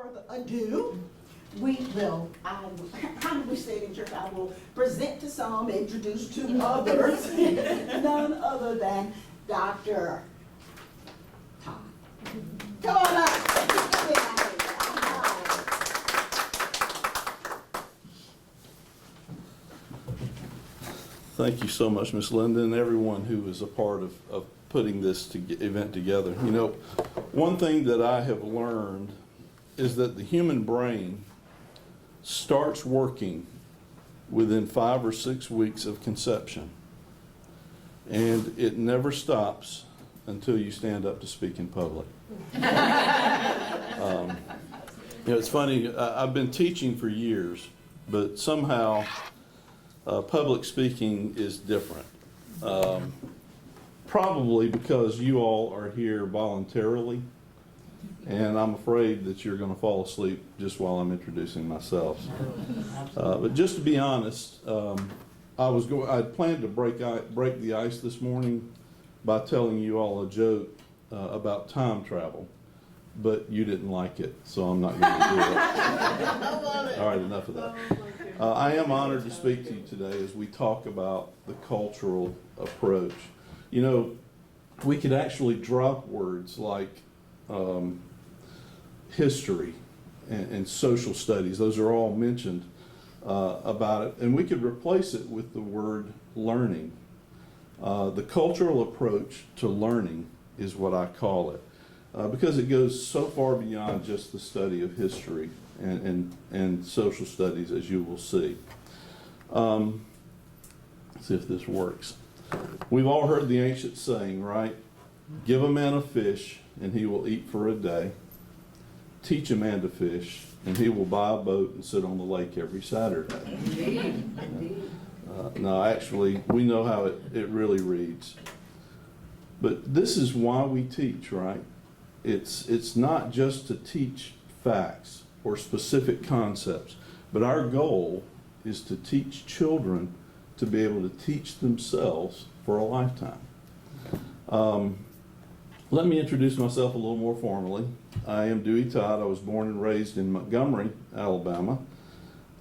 further ado, I kindly say in church, I will present to some, introduce to others, none other than Dr. Todd. Come on up. Thank you so much, Miss Linda, and everyone who was a part of putting this event together. You know, one thing that I have learned is that the human brain starts working within 5 or 6 weeks of conception, and it never stops until you stand up to speak in public. It's funny, I've been teaching for years, but somehow public speaking is different. Probably because you all are here voluntarily, and I'm afraid that you're going to fall asleep just while I'm introducing myself. But just to be honest, I planned to break the ice this morning by telling you all a joke about time travel, but you didn't like it, so I'm not going to do it. I love it. All right, enough of that. I am honored to speak to you today as we talk about the cultural approach. You know, we could actually drop words like history and social studies. Those are all mentioned about it. And we could replace it with the word learning. The cultural approach to learning is what I call it, because it goes so far beyond just the study of history and social studies, as you will see. Let's see if this works. We've all heard the ancient saying, right? Give a man a fish, and he will eat for a day. Teach a man to fish, and he will buy a boat and sit on the lake every Saturday. No, actually, we know how it really reads. But this is why we teach, right? It's not just to teach facts or specific concepts, but our goal is to teach children to be able to teach themselves for a lifetime. Let me introduce myself a little more formally. I am Dewey Todd. I was born and raised in Montgomery, Alabama.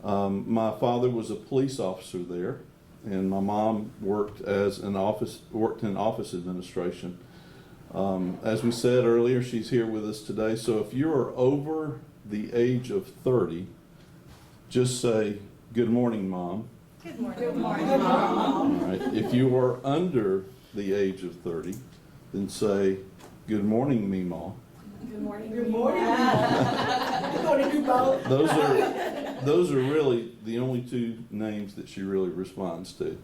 My father was a police officer there, and my mom worked in office administration. As we said earlier, she's here with us today. So if you are over the age of 30, just say, "Good morning, Mom." Good morning. Good morning, Mom. All right. If you are under the age of 30, then say, "Good morning, Meemaw." Good morning. Good morning. You're going to do both. Those are really the only two names that she really responds to.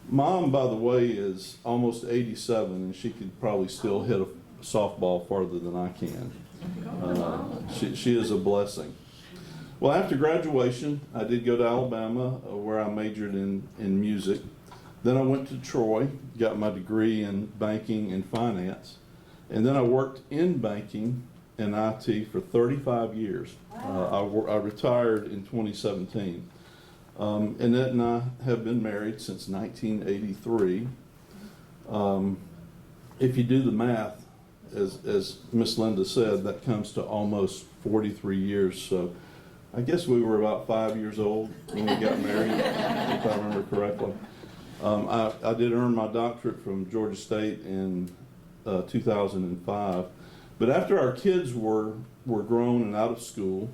Mom, by the way, is almost 87, and she could probably still hit a softball farther than I can. She is a blessing. Well, after graduation, I did go to Alabama, where I majored in music. Then I went to Troy, got my degree in banking and finance. And then I worked in banking and IT for 35 years. Wow. I retired in 2017. Annette and I have been married since 1983. If you do the math, as Miss Linda said, that comes to almost 43 years. So I guess we were about 5 years old when we got married, if I remember correctly. I did earn my doctorate from Georgia State in 2005. But after our kids were grown and out of school,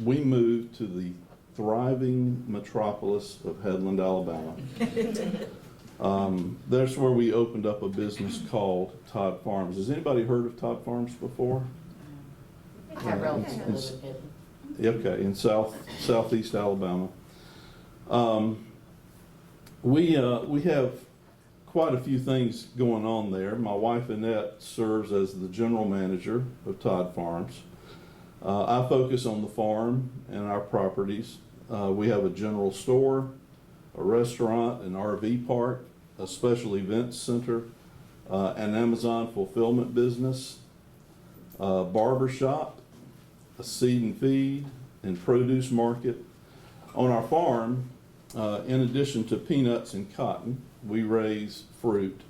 we moved to the thriving metropolis of Headland, Alabama. That's where we opened up a business called Todd Farms. Has anybody heard of Todd Farms before? Okay, in southeast Alabama. We have quite a few things going on there. My wife Annette serves as the general manager of Todd Farms. I focus on the farm and our properties. We have a general store, a restaurant, an RV park, a special events center, an Amazon fulfillment business, a barber shop, a seed and feed and produce market. On our farm, in addition to peanuts and cotton, we raise fruit,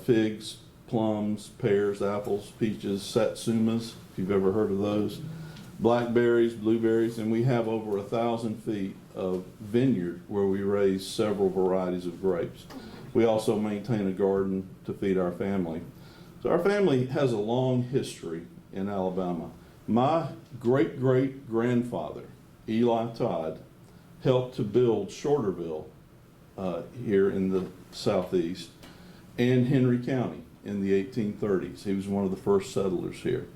figs, plums, pears, apples, peaches, satsumas, if you've ever heard of those. blackberries, blueberries, and we have over 1,000 feet of vineyard where we raise several varieties of grapes. We also maintain a garden to feed our family. So our family has a long history in Alabama. My great-great-grandfather, Eli Todd, helped to build Shorterville here in the southeast and Henry County in the 1830s. He was one of the first settlers here.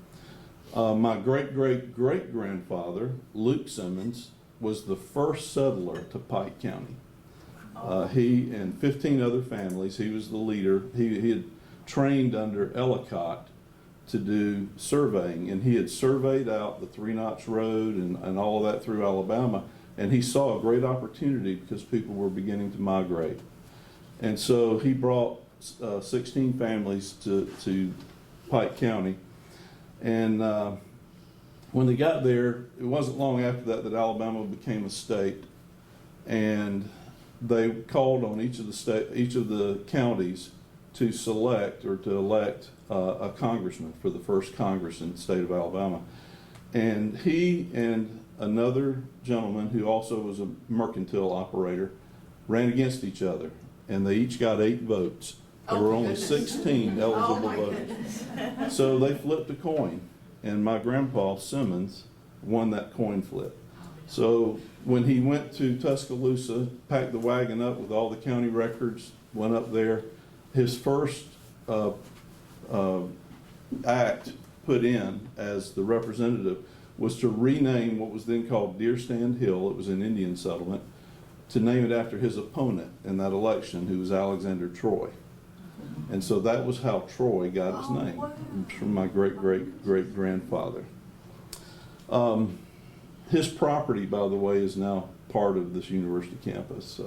My great-great-great-grandfather, Luke Simmons, was the first settler to Pike County. He and 15 other families, he was the leader. He had trained under Ellicott to do surveying, and he had surveyed out the Three Notch Road and all of that through Alabama, and he saw a great opportunity because people were beginning to migrate. And so he brought 16 families to Pike County. And when they got there, it wasn't long after that that Alabama became a state, and they called on each of the counties to select or to elect a congressman for the first Congress in the state of Alabama. And he and another gentleman who also was a mercantile operator ran against each other, and they each got 8 votes. There were only 16 eligible voters. So they flipped a coin, and my grandpa Simmons won that coin flip. So when he went to Tuscaloosa, packed the wagon up with all the county records, went up there, his first act put in as the representative was to rename what was then called Deer Stand Hill, it was an Indian settlement, to name it after his opponent in that election, who was Alexander Troy. And so that was how Troy got his name. Wow. From my great-great-great-grandfather. His property, by the way, is now part of this university campus.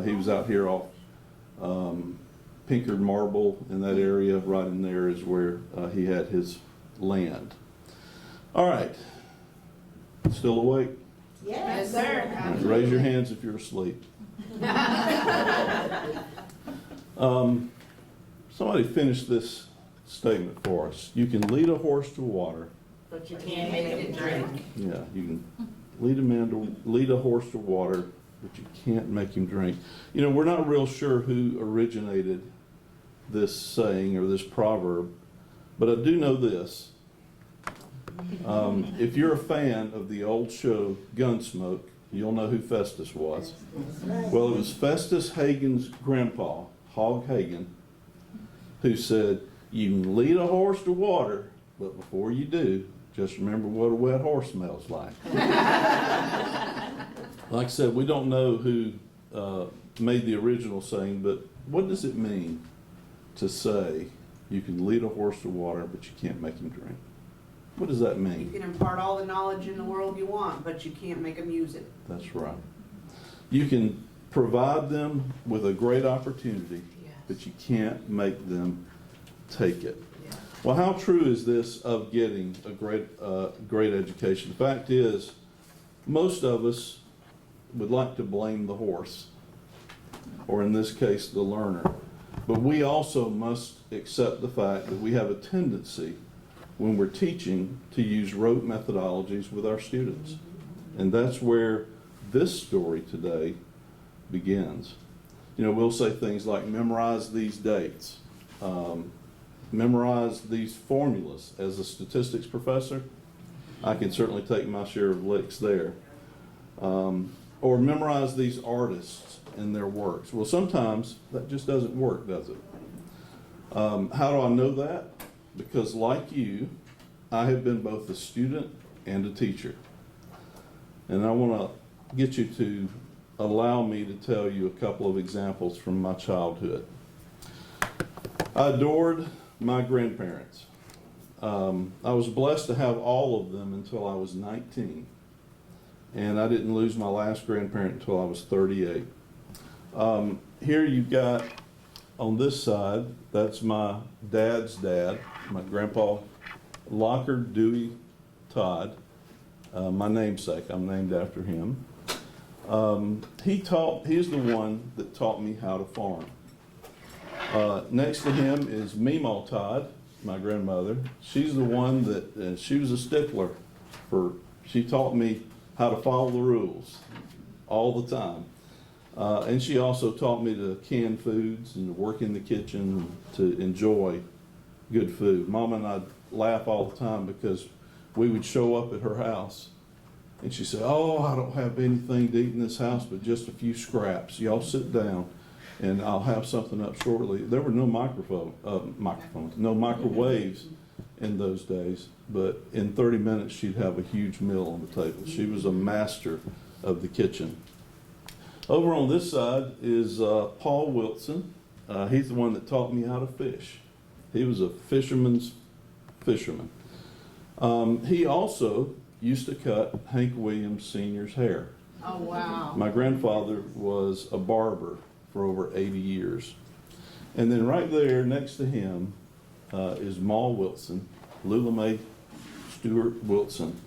He was out here off Pinkard Marble in that area. Right in there is where he had his land. All right. Still awake? Yes, sir. All right, raise your hands if you're asleep. Somebody finish this statement for us. You can lead a horse to water. But you can't make it drink. Yeah, you can lead a horse to water, but you can't make him drink. You know, we're not real sure who originated this saying or this proverb, but I do know this. If you're a fan of the old show Gunsmoke, you'll know who Festus was. Well, it was Festus Hagen's grandpa, Hog Hagen, who said, you can lead a horse to water, but before you do, just remember what a wet horse smells like. Like I said, we don't know who made the original saying, but what does it mean to say you can lead a horse to water, but you can't make him drink? What does that You mean? can impart all the knowledge in the world you want, but you can't make them use it. That's right. You can provide them with a great opportunity, but you can't make them take it. Well, how true is this of getting a great education? The fact is, most of us would like to blame the horse, or in this case, the learner. But we also must accept the fact that we have a tendency, when we're teaching, to use rote methodologies with our students. And that's where this story today begins. You know, we'll say things like memorize these dates, memorize these formulas. As a statistics professor, I can certainly take my share of licks there. Or memorize these artists and their works. Well, sometimes that just doesn't work, does it? How do I know that? Because like you, I have been both a student and a teacher. And I want to get you to allow me to tell you a couple of examples from my childhood. I adored my grandparents. I was blessed to have all of them until I was 19. And I didn't lose my last grandparent until I was 38. Here you've got, on this side, that's my dad's dad, my grandpa Locker Dewey Todd, my namesake. I'm named after him. He's the one that taught me how to farm. Next to him is Meemaw Todd, my grandmother. She's the one that, she was a stickler for She taught me how to follow the rules all the time. And she also taught me to can foods and to work in the kitchen, to enjoy good food. Mom and I laugh all the time because we would show up at her house and she said, "Oh, I don't have anything to eat in this house but just a few scraps. Y'all sit down and I'll have something up shortly." There were no no microwaves in those days, but in 30 minutes she'd have a huge meal on the table. She was a master of the kitchen. Over on this side is Paul Wilson. He's the one that taught me how to fish. He was a fisherman's fisherman. He also used to cut Hank Williams Sr.'s hair. Oh, wow. My grandfather was a barber for over 80 years. And then right there next to him is Ma Wilson, Lula Mae Stewart Wilson.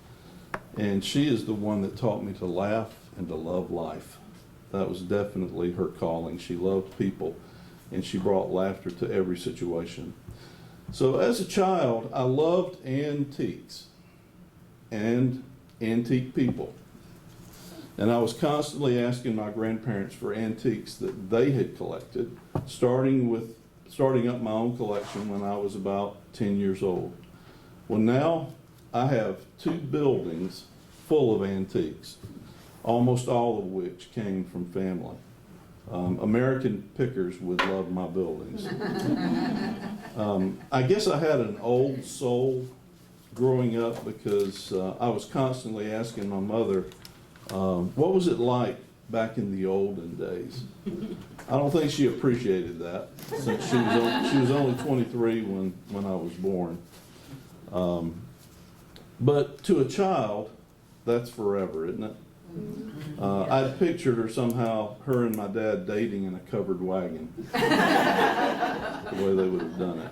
And she is the one that taught me to laugh and to love life. That was definitely her calling. She loved people and she brought laughter to every situation. So as a child, I loved antiques and antique people. And I was constantly asking my grandparents for antiques that they had collected, starting up my own collection when I was about 10 years old. Well, now I have 2 buildings full of antiques, almost all of which came from family. American pickers would love my buildings. I guess I had an old soul growing up because I was constantly asking my mother, what was it like back in the olden days? I don't think she appreciated that since she was only 23 when I was born. But to a child, that's forever, isn't it? I'd pictured her somehow, her and my dad dating in a covered wagon, the way they would have done it.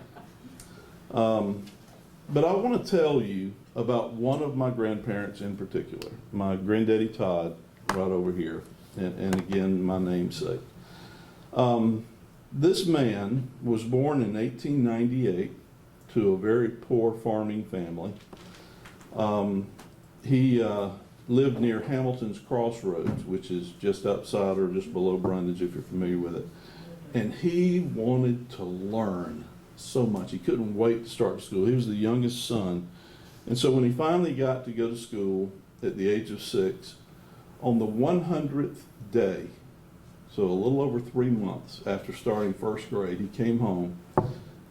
But I want to tell you about one of my grandparents in particular, my granddaddy Todd, right over here, and again, my namesake. This man was born in 1898 to a very poor farming family. He lived near Hamilton's Crossroads, which is just outside or just below Brundage, if you're familiar with it. And he wanted to learn so much. He couldn't wait to start school. He was the youngest son. And so when he finally got to go to school at the age of 6, on the 100th day, so a little over 3 months after starting first grade, he came home,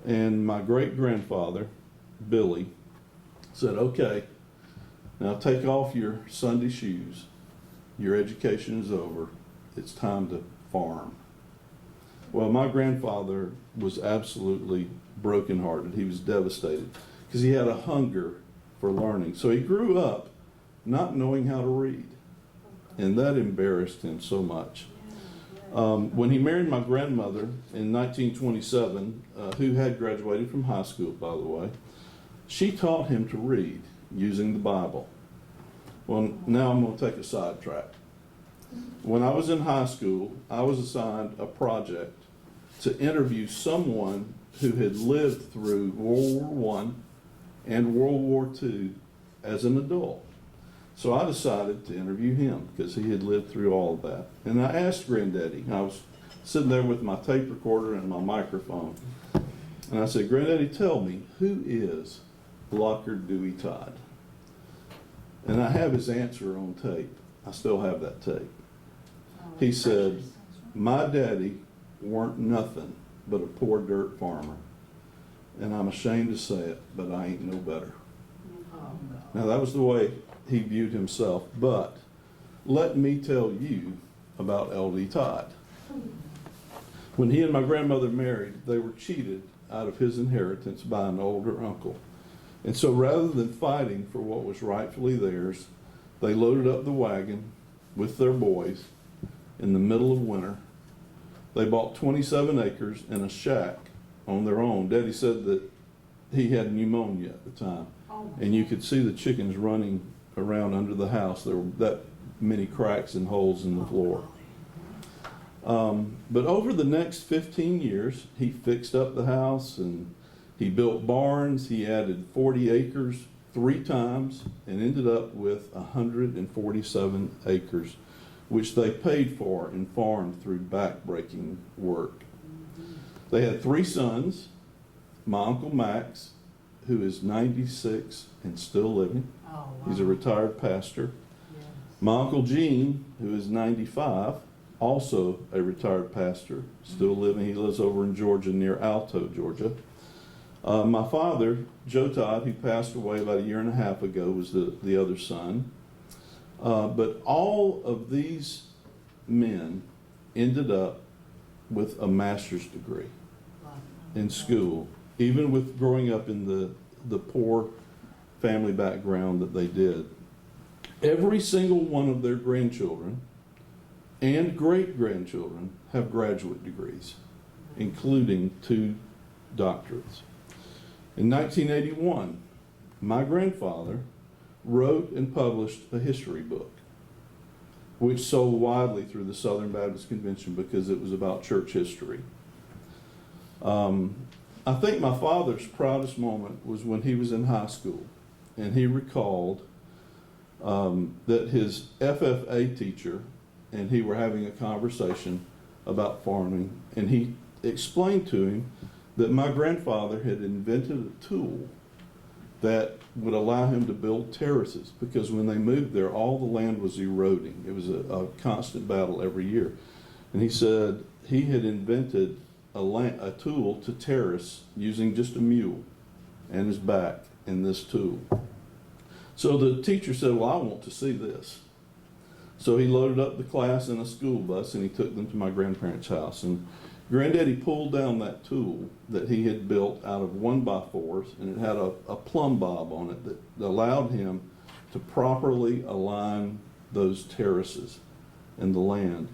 and my great-grandfather, Billy, said, "Okay, now take off your Sunday shoes. Your education is over. It's time to farm." Well, my grandfather was absolutely brokenhearted. He was devastated because he had a hunger for learning. So he grew up not knowing how to read, and that embarrassed him so much. When he married my grandmother in 1927, who had graduated from high school, by the way, she taught him to read using the Bible. Well, now I'm going to take a sidetrack. When I was in high school, I was assigned a project to interview someone who had lived through World War I and World War II as an adult. So I decided to interview him because he had lived through all of that. And I asked Granddaddy, I was sitting there with my tape recorder and my microphone, and I said, "Granddaddy, tell me, who is Blocker Dewey Todd?" And I have his answer on tape. I still have that tape. He said, "My daddy weren't nothing but a poor dirt farmer. And I'm ashamed to say it, but I ain't no better." Now that was the way he viewed himself, but let me tell you about L.D. Todd. When he and my grandmother married, they were cheated out of his inheritance by an older uncle. And so rather than fighting for what was rightfully theirs, they loaded up the wagon with their boys in the middle of winter. They bought 27 acres and a shack on their own. Daddy said that he had pneumonia at the time, and you could see the chickens running around under the house. There were that many cracks and holes in the floor. But over the next 15 years, he fixed up the house and he built barns. He added 40 acres 3 times and ended up with 147 acres, which they paid for and farmed through backbreaking work. They had 3 sons. My Uncle Max, who is 96 and still living. Oh, wow. He's a retired pastor. Yes. My Uncle Gene, who is 95, also a retired pastor, still living. He lives over in Georgia, near Alto, Georgia. My father, Joe Todd, who passed away about 1.5 years ago, was the other son. But all of these men ended up with a master's degree in school, even with growing up in the poor family background that they did. Every single one of their grandchildren and great-grandchildren have graduate degrees, including 2 doctorates. In 1981, my grandfather wrote and published a history book, which sold widely through the Southern Baptist Convention because it was about church history. I think my father's proudest moment was when he was in high school, and he recalled that his FFA teacher and he were having a conversation about farming, and he explained to him that my grandfather had invented a tool that would allow him to build terraces, because when they moved there, all the land was eroding. It was a constant battle every year. And he said he had invented a tool to terrace using just a mule and his back and this tool. So the teacher said, well, I want to see this. So he loaded up the class in a school bus and he took them to my grandparents' house. And Granddaddy pulled down that tool that he had built out of 1x4s, and it had a plumb bob on it that allowed him to properly align those terraces in the land.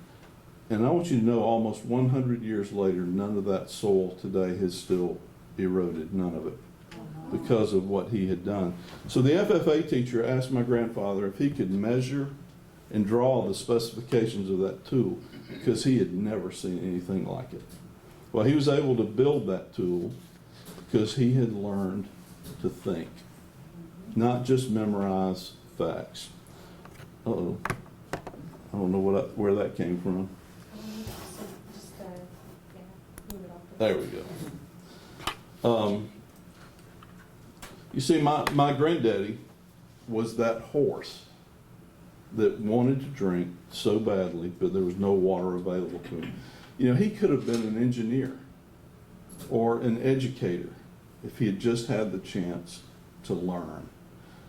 And I want you to know, almost 100 years later, none of that soil today has still eroded, none of it, because of what he had done. So the FFA teacher asked my grandfather if he could measure and draw the specifications of that tool, because he had never seen anything like it. Well, he was able to build that tool because he had learned to think, not just memorize facts. Uh-oh. I don't know where that came from. There we go. You see, my granddaddy was that horse that wanted to drink so badly, but there was no water available to him. You know, he could have been an engineer or an educator if he had just had the chance to learn.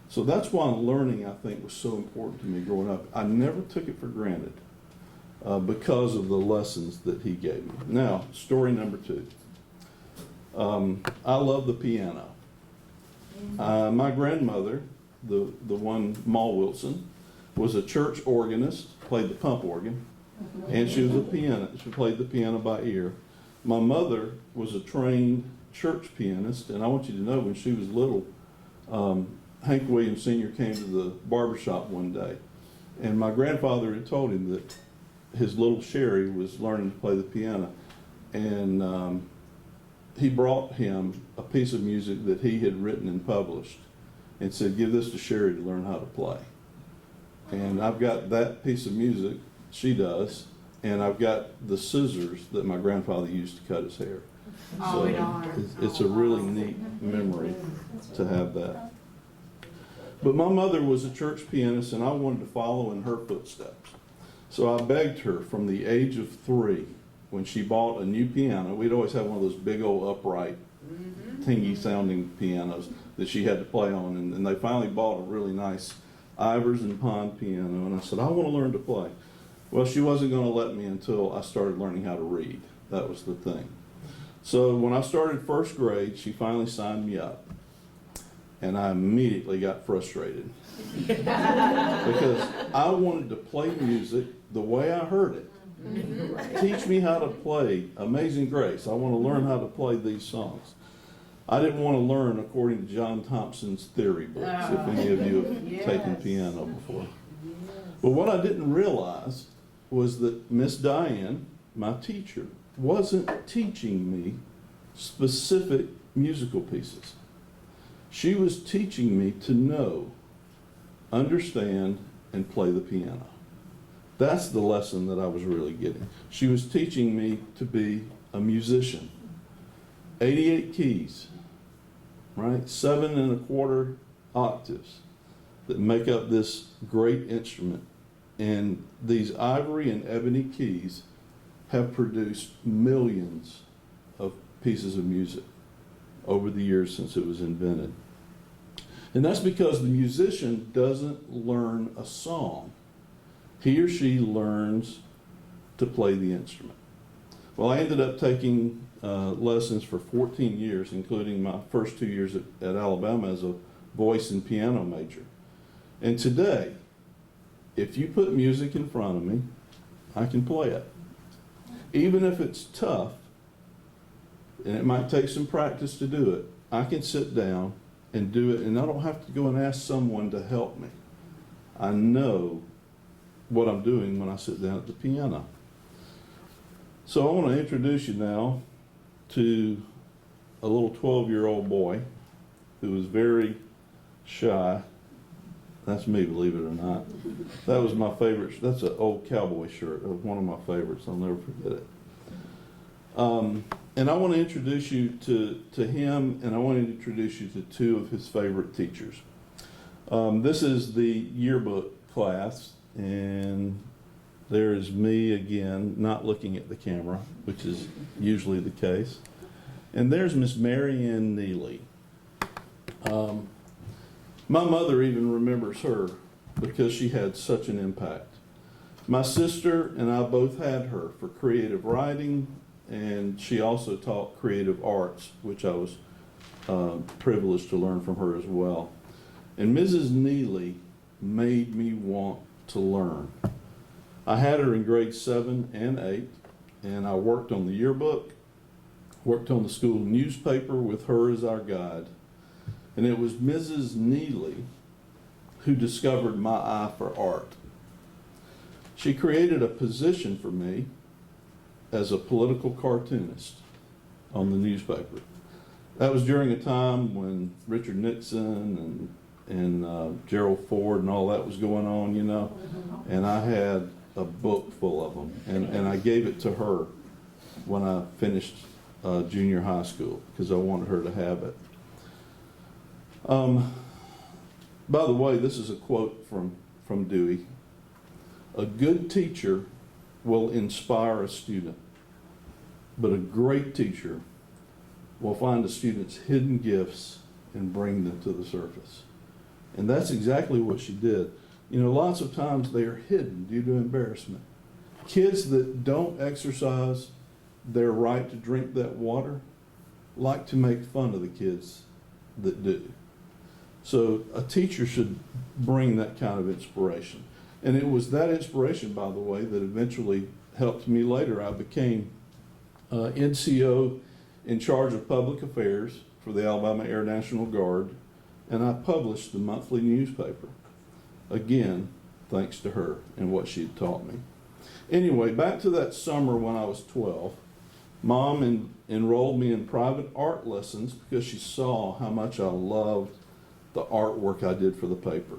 So that's why learning, I think, was so important to me growing up. I never took it for granted because of the lessons that he gave me. Now, story number 2. I love the piano. My grandmother, the one, Ma Wilson, was a church organist, played the pump organ, and she was a pianist. She played the piano by ear. My mother was a trained church pianist, and I want you to know, when she was little, Hank Williams Sr. came to the barbershop one day, and my grandfather had told him that his little Sherry was learning to play the piano, and he brought him a piece of music that he had written and published and said, give this to Sherry to learn how to play. And I've got that piece of music, she does, and I've got the scissors that my grandfather used to cut his hair. Oh, So darn. it's a really neat memory to have that. But my mother was a church pianist, and I wanted to follow in her footsteps. So I begged her from the age of 3, when she bought a new piano. We'd always have one of those big old upright, tingy sounding pianos that she had to play on, and they finally bought a really nice Ivers and Pond piano, and I said, I want to learn to play. Well, she wasn't going to let me until I started learning how to read. That was the thing. So when I started first grade, she finally signed me up, and I immediately got frustrated because I wanted to play music the way I heard it. Teach me how to play Amazing Grace. I want to learn how to play these songs. I didn't want to learn according to John Thompson's theory books, if any of you have taken piano before. But what I didn't realize was that Miss Diane, my teacher, wasn't teaching me specific musical pieces. She was teaching me to know, understand, and play the piano. That's the lesson that I was really getting. She was teaching me to be a musician. 88 keys, right? 7¼ octaves that make up this great instrument. And these ivory and ebony keys have produced millions of pieces of music over the years since it was invented. And that's because the musician doesn't learn a song. He or she learns to play the instrument. Well, I ended up taking lessons for 14 years, including my first 2 years at Alabama as a voice and piano major. And today, if you put music in front of me, I can play it. Even if it's tough, and it might take some practice to do it, I can sit down and do it, and I don't have to go and ask someone to help me. I know what I'm doing when I sit down at the piano. So I want to introduce you now to a little 12-year-old boy who was very shy. That's me, believe it or not. That was my favorite. That's an old cowboy shirt. It was one of my favorites. I'll never forget it. And I want to introduce you to him, and I want to introduce you to two of his favorite teachers. This is the yearbook class, and there is me again, not looking at the camera, which is usually the case. And there's Miss Mary Ann Neely. My mother even remembers her because she had such an impact. My sister and I both had her for creative writing, and she also taught creative arts, which I was privileged to learn from her as well. And Mrs. Neely made me want to learn. I had her in grades 7 and 8, and I worked on the yearbook, worked on the school newspaper with her as our guide. And it was Mrs. Neely who discovered my eye for art. She created a position for me as a political cartoonist on the newspaper. That was during a time when Richard Nixon and Gerald Ford and all that was going on, you know. And I had a book full of them. And I gave it to her when I finished junior high school because I wanted her to have it. By the way, this is a quote from Dewey. A good teacher will inspire a student, but a great teacher will find a student's hidden gifts and bring them to the surface. And that's exactly what she did. You know, lots of times they are hidden due to embarrassment. Kids that don't exercise their right to drink that water like to make fun of the kids that do. So a teacher should bring that kind of inspiration. And it was that inspiration, by the way, that eventually helped me later. I became NCO in charge of public affairs for the Alabama Air National Guard, and I published the monthly newspaper. Again, thanks to her and what she had taught me. Anyway, back to that summer when I was 12, Mom enrolled me in private art lessons because she saw how much I loved the artwork I did for the paper.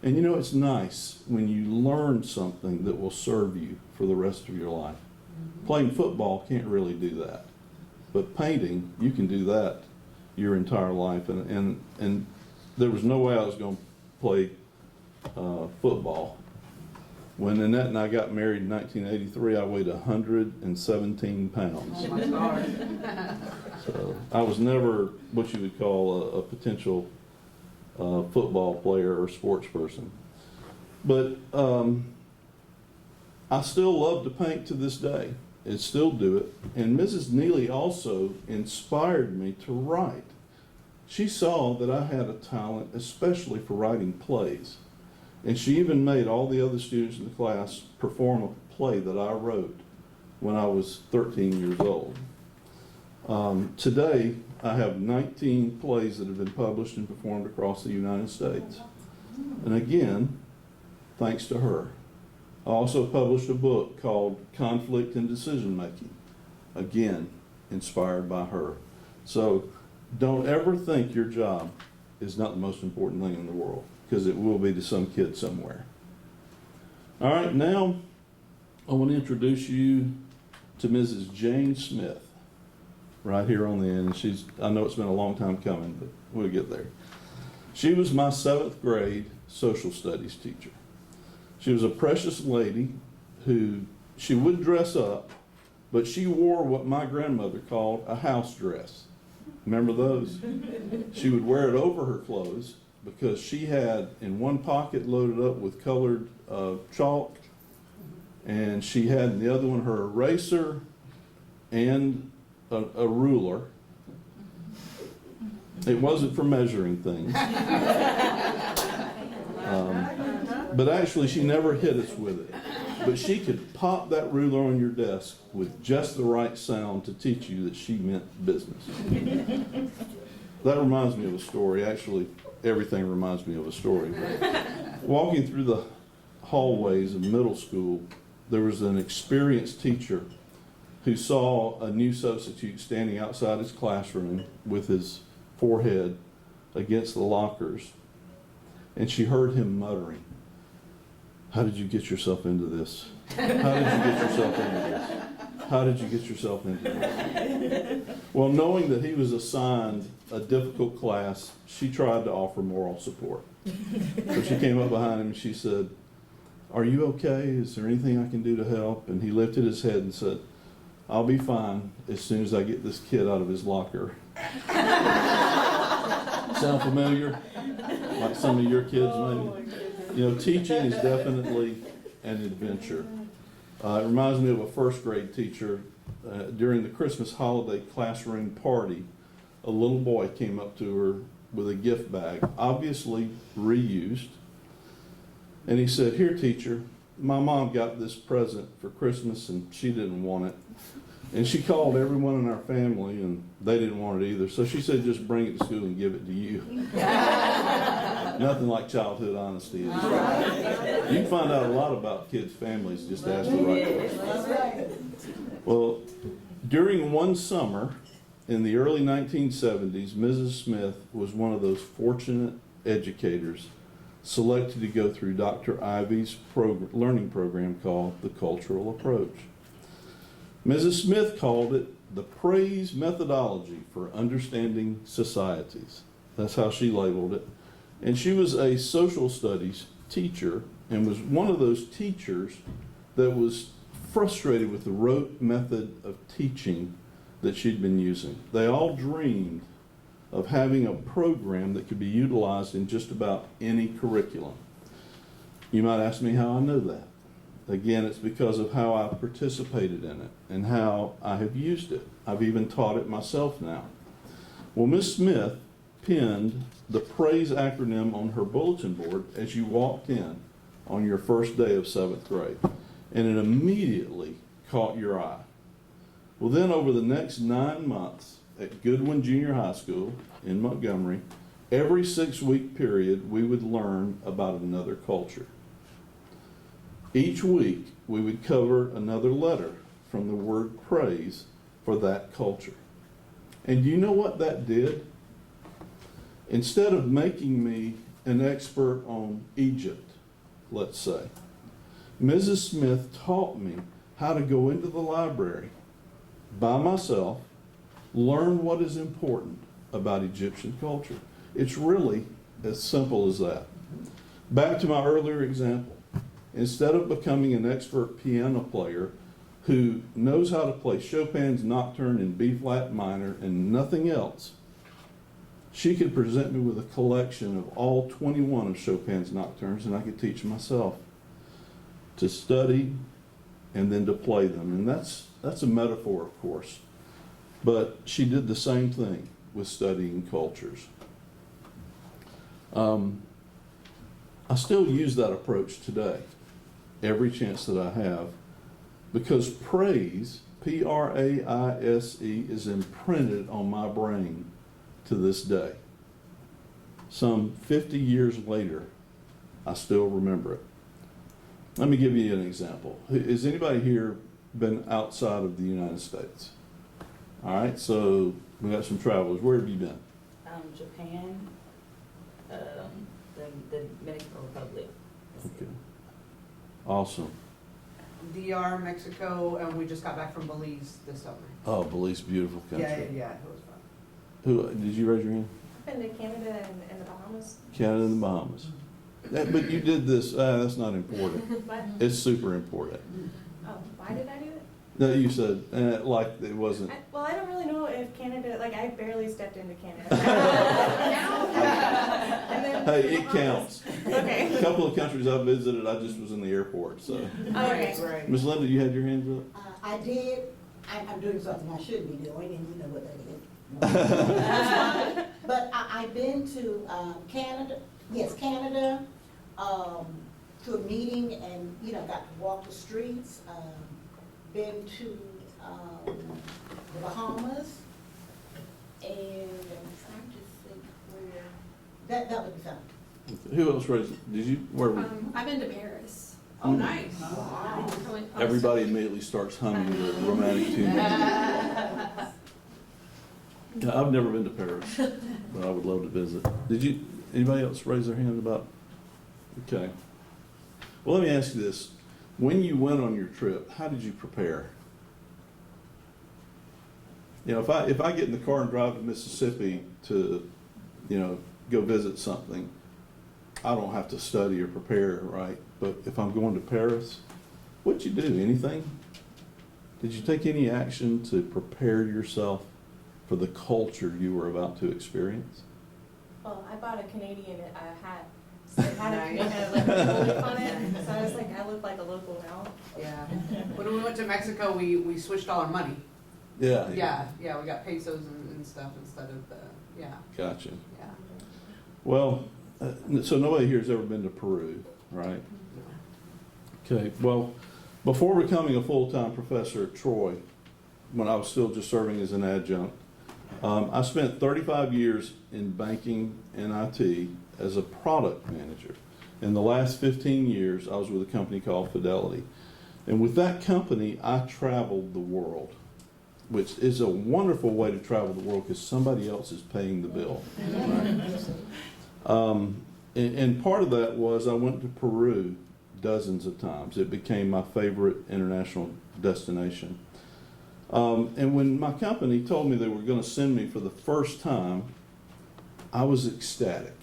And you know, it's nice when you learn something that will serve you for the rest of your life. Playing football can't really do that. But painting, you can do that your entire life. And there was no way I was going to play football. When Annette and I got married in 1983, I weighed 117 pounds. Oh my God. So I was never what you would call a potential football player or sports person. But I still love to paint to this day and still do it. And Mrs. Neely also inspired me to write. She saw that I had a talent, especially for writing plays. And she even made all the other students in the class perform a play that I wrote when I was 13 years old. Today, I have 19 plays that have been published and performed across the United States. And again, thanks to her. I also published a book called Conflict and Decision Making. Again, inspired by her. So don't ever think your job is not the most important thing in the world, because it will be to some kid somewhere. All right, now I want to introduce you to Mrs. Jane Smith, right here on the end. And I know it's been a long time coming, but we'll get there. She was my 7th grade social studies teacher. She was a precious lady who, she would dress up, but she wore what my grandmother called a house dress. Remember those? She would wear it over her clothes because she had in one pocket loaded up with colored chalk, and she had in the other one her eraser and a ruler. It wasn't for measuring things. But actually she never hit us with it. But she could pop that ruler on your desk with just the right sound to teach you that she meant business. That reminds me of a story. Actually, everything reminds me of a story. Walking through the hallways of middle school, there was an experienced teacher who saw a new substitute standing outside his classroom with his forehead against the lockers, and she heard him muttering, "How did you get yourself into this? How did you get yourself into this? How did you get yourself into this?" Well, knowing that he was assigned a difficult class, she tried to offer moral support. So she came up behind him and she said, "Are you okay? Is there anything I can do to help?" And he lifted his head and said, "I'll be fine as soon as I get this kid out of his locker." Sound familiar? Like some of your kids maybe? You know, teaching is definitely an adventure. It reminds me of a 1st grade teacher. During the Christmas holiday classroom party, a little boy came up to her with a gift bag, obviously reused. And he said, "Here, teacher, my mom got this present for Christmas and she didn't want it. And she called everyone in our family and they didn't want it either. So she said, just bring it to school and give it to you." Nothing like childhood honesty. Is there? You can find out a lot about kids' families, just ask the right question. Well, during one summer in the early 1970s, Mrs. Smith was one of those fortunate educators selected to go through Dr. Ivey's learning program called the Cultural Approach. Mrs. Smith called it the praise methodology for understanding societies. That's how she labeled it. And she was a social studies teacher and was one of those teachers that was frustrated with the rote method of teaching that she'd been using. They all dreamed of having a program that could be utilized in just about any curriculum. You might ask me how I know that. Again, it's because of how I participated in it and how I have used it. I've even taught it myself now. Well, Ms. Smith pinned the praise acronym on her bulletin board as you walked in on your first day of 7th grade, and it immediately caught your eye. Well, then over the next 9 months at Goodwin Junior High School in Montgomery, every 6-week period we would learn about another culture. Each week we would cover another letter from the word praise for that culture. And do you know what that did? Instead of making me an expert on Egypt, let's say, Mrs. Smith taught me how to go into the library by myself, learn what is important about Egyptian culture. It's really as simple as that. Back to my earlier example. Instead of becoming an expert piano player who knows how to play Chopin's Nocturne in B-flat minor and nothing else, she could present me with a collection of all 21 of Chopin's Nocturnes, and I could teach myself to study and then to play them. And that's a metaphor, of course. But she did the same thing with studying cultures. I still use that approach today, every chance that I have, because praise, P-R-A-I-S-E, is imprinted on my brain to this day. Some 50 years later, I still remember it. Let me give you an example. Has anybody here been outside of the United States? All right, so we got some travelers. Where have you been? Japan, the Dominican Republic. Okay. Awesome. DR, Mexico, and we just got back from Belize this summer. Oh, Belize, beautiful country. Yeah, it was fun. Who, did you raise your hand? I've been to Canada and the Bahamas. Canada and the Bahamas. But you did this, that's not important. But, It's super important. oh, why did I do it? No, you said, like it wasn't. Well, I don't really know if Canada, like, I barely stepped into Canada. And then Hey, the it Bahamas. counts. Okay. A couple of countries I visited, I just was in the airport, so. Okay. Right. Ms. Linda, you had your hands up? I did, I'm doing something I should be doing, and you know what that is. But I've been to Canada, Canada, to a meeting and, you know, got to walk the streets. Been to the Bahamas, and I'm trying to think where, that would be fun. Who else raised, did you, where were? I've been to Paris. Oh, nice. Wow. I went- Everybody immediately starts humming the romantic tune. Yeah, I've never been to Paris, but I would love to visit. Did you, anybody else raise their hand about? Okay. Well, let me ask you this. When you went on your trip, how did you prepare? You know, if I get in the car and drive to Mississippi to, you know, go visit something, I don't have to study or prepare, right? But if I'm going to Paris, what'd you do? Anything? Did you take any action to prepare yourself for the culture you were about to experience? Well, I bought a Canadian hat. So it had a Nice. Canadian like, leaf on it. So I was like, I look like a local now. Yeah. When we went to Mexico, we switched all our money. Yeah. Yeah, we got pesos and stuff instead of the, yeah, Gotcha. yeah. Well, so nobody here has ever been to Peru, right? Okay, well, before becoming a full-time professor at Troy, when I was still just serving as an adjunct, I spent 35 years in banking and IT as a product manager. In the last 15 years, I was with a company called Fidelity. And with that company, I traveled the world, which is a wonderful way to travel the world because somebody else is paying the bill. Right? And part of that was I went to Peru dozens of times. It became my favorite international destination. And when my company told me they were going to send me for the first time, I was ecstatic.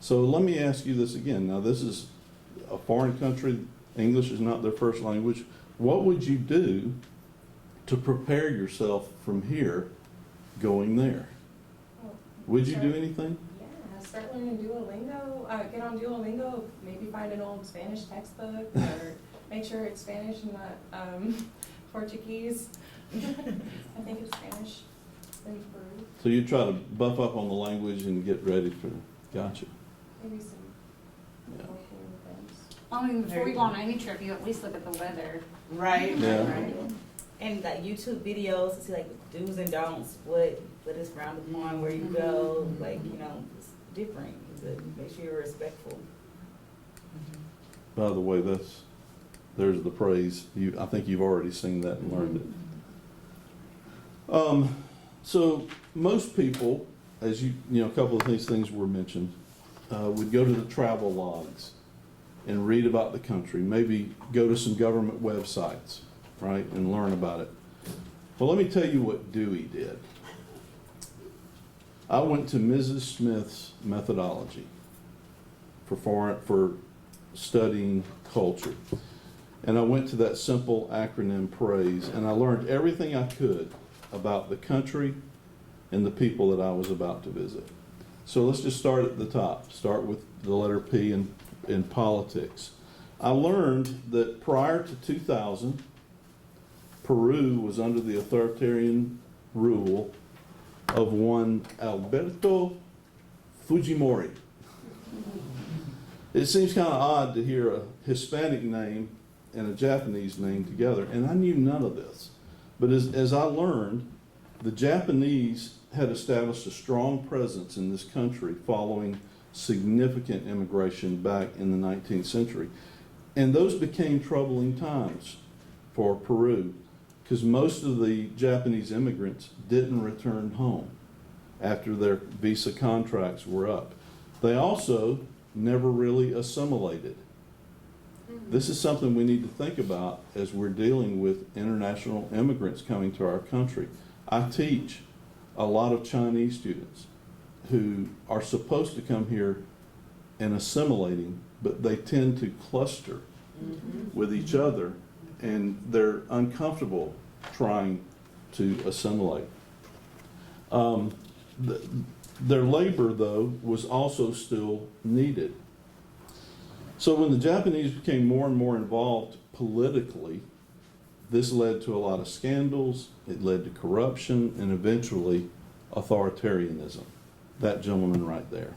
So let me ask you this again. Now, this is a foreign country. English is not their first language. What would you do to prepare yourself from here going there? Would you do anything? Yeah, start learning Duolingo, get on Duolingo, maybe find an old Spanish textbook, or make sure it's Spanish and not Portuguese. I think it's Spanish in Peru. So you try to buff up on the language and get ready for, gotcha. Maybe some Yeah. local things. I mean, before we go on any trip, you at least look at the weather. Right, Yeah. right. And like YouTube videos to see like do's and don'ts, what is frowned upon, where you go, like, you know, it's different, but make sure you're respectful. By the way, there's the praise. I think you've already seen that and learned it. So most people, as you know, a couple of these things were mentioned, would go to the travel logs and read about the country, maybe go to some government websites, right, and learn about it. Well, let me tell you what Dewey did. I went to Mrs. Smith's methodology for studying culture. And I went to that simple acronym PRAISE, and I learned everything I could about the country and the people that I was about to visit. So let's just start at the top. Start with the letter P in politics. I learned that prior to 2000, Peru was under the authoritarian rule of one Alberto Fujimori. It seems kind of odd to hear a Hispanic name and a Japanese name together, and I knew none of this. But as I learned, the Japanese had established a strong presence in this country following significant immigration back in the 19th century. And those became troubling times for Peru because most of the Japanese immigrants didn't return home after their visa contracts were up. They also never really assimilated. This is something we need to think about as we're dealing with international immigrants coming to our country. I teach a lot of Chinese students who are supposed to come here and assimilating, but they tend to cluster with each other, and they're uncomfortable trying to assimilate. Their labor, though, was also still needed. So when the Japanese became more and more involved politically, this led to a lot of scandals, it led to corruption, and eventually authoritarianism. That gentleman right there.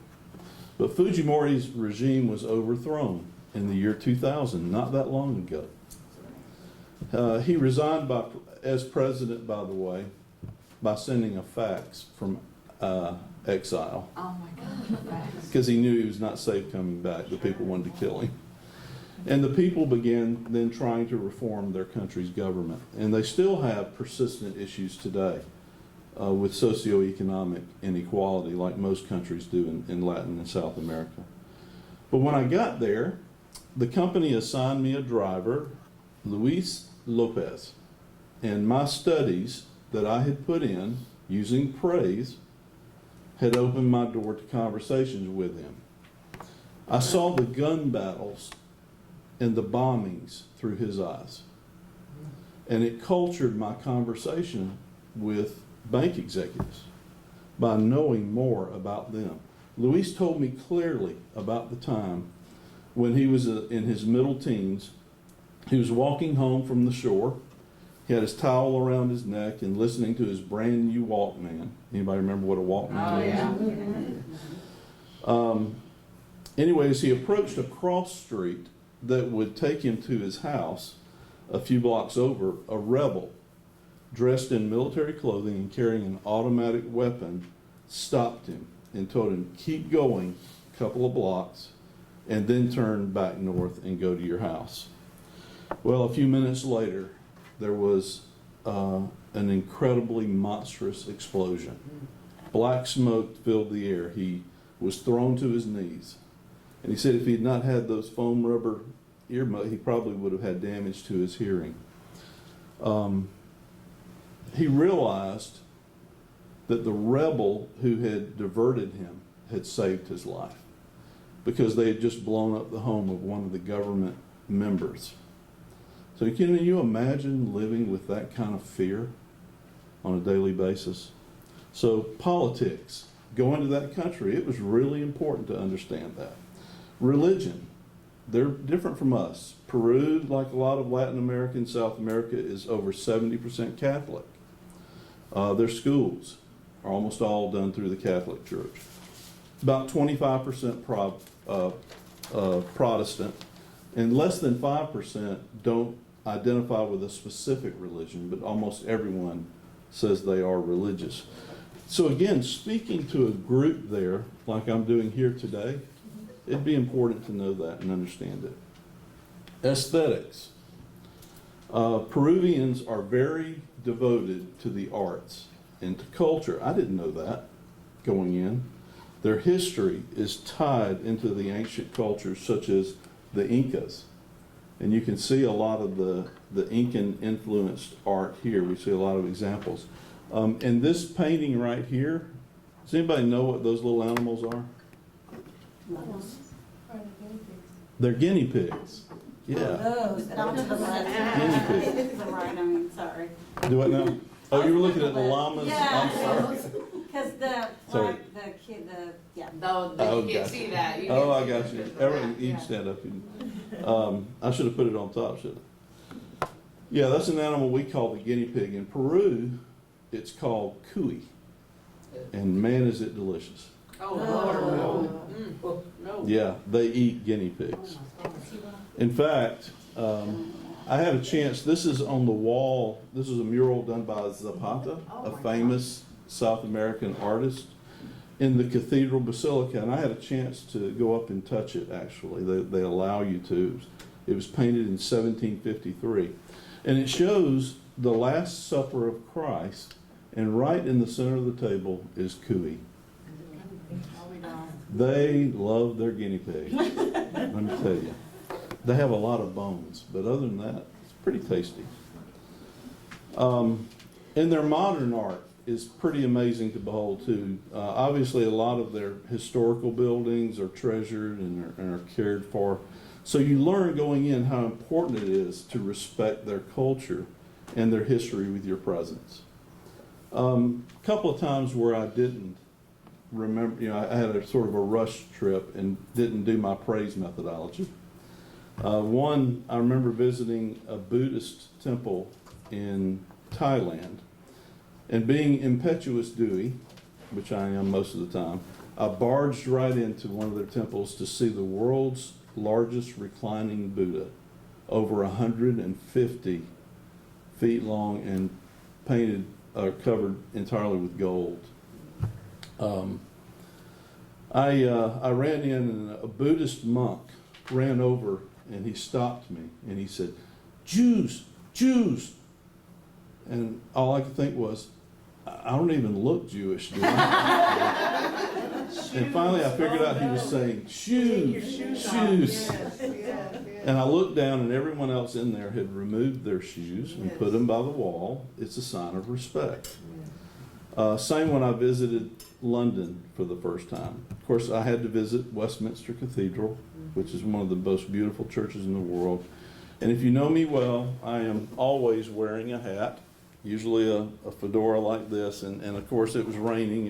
But Fujimori's regime was overthrown in the year 2000, not that long ago. He resigned as president, by the way, by sending a fax from exile. Oh my God. Because he knew he was not safe coming back. The people wanted to kill him. And the people began then trying to reform their country's government. And they still have persistent issues today with socioeconomic inequality, like most countries do in Latin and South America. But when I got there, the company assigned me a driver, Luis Lopez. And my studies that I had put in using praise had opened my door to conversations with him. I saw the gun battles and the bombings through his eyes. And it cultured my conversation with bank executives by knowing more about them. Luis told me clearly about the time when he was in his middle teens. He was walking home from the shore. He had his towel around his neck and listening to his brand new Walkman. Anybody remember what a Walkman is? Anyways, he approached a cross street that would take him to his house a few blocks over. A rebel dressed in military clothing and carrying an automatic weapon stopped him and told him, keep going a couple of blocks and then turn back north and go to your house. Well, a few minutes later, there was an incredibly monstrous explosion. Black smoke filled the air. He was thrown to his knees. And he said if he had not had those foam rubber earmuffs, he probably would have had damage to his hearing. He realized that the rebel who had diverted him had saved his life because they had just blown up the home of one of the government members. So can you imagine living with that kind of fear on a daily basis? So politics, going to that country, it was really important to understand that. Religion, they're different from us. Peru, like a lot of Latin America and South America, is over 70% Catholic. Their schools are almost all done through the Catholic Church. About 25% Protestant, and less than 5% don't identify with a specific religion, but almost everyone says they are religious. So again, speaking to a group there, like I'm doing here today, it'd be important to know that and understand it. Aesthetics. Peruvians are very devoted to the arts and to culture. I didn't know that going in. Their history is tied into the ancient cultures such as the Incas. And you can see a lot of the Incan influenced art here. We see a lot of examples. And this painting right here, does anybody know what those little animals are? They're guinea pigs. Yeah. Those, down to the left. Guinea pigs. This is right, I mean, sorry. Do what now? Oh, you were looking at the llamas? Yeah. I'm sorry. Because the, Sorry. yeah. No, Oh, you can't gotcha. see that. You Oh, can I got see you. it. Everyone, you Yeah. can stand up. I should have put it on top, shouldn't I? Yeah, that's an animal we call the guinea pig. In Peru, it's called cuy. And man, is it delicious. Oh, Lord, no. No. Yeah, they eat guinea pigs. In fact, I had a chance, this is on the wall, this is a mural done by Zapata, a famous South American artist, in the Cathedral Basilica, and I had a chance to go up and touch it, actually. They allow you to. It was painted in 1753. And it shows the Last Supper of Christ, and right in the center of the table is cuy. They love their guinea pig. Let me tell you. They have a lot of bones, but other than that, it's pretty tasty. And their modern art is pretty amazing to behold too. Obviously, a lot of their historical buildings are treasured and are cared for. So you learn going in how important it is to respect their culture and their history with your presence. A couple of times where I didn't remember, I had a sort of a rush trip and didn't do my praise methodology. One, I remember visiting a Buddhist temple in Thailand, and being impetuous Dewey, which I am most of the time, I barged right into one of their temples to see the world's largest reclining Buddha, over 150 feet long and painted, covered entirely with gold. I ran in and a Buddhist monk ran over and he stopped me and he said, "Jews, Jews." And all I could think was, I don't even look Jewish, do I? And finally I figured out he was saying, shoes, shoes. And I looked down and everyone else in there had removed their shoes and put them by the wall. It's a sign of respect. Same when I visited London for the first time. Of course, I had to visit Westminster Cathedral, which is one of the most beautiful churches in the world. And if you know me well, I am always wearing a hat, usually a fedora like this. And of course, it was raining.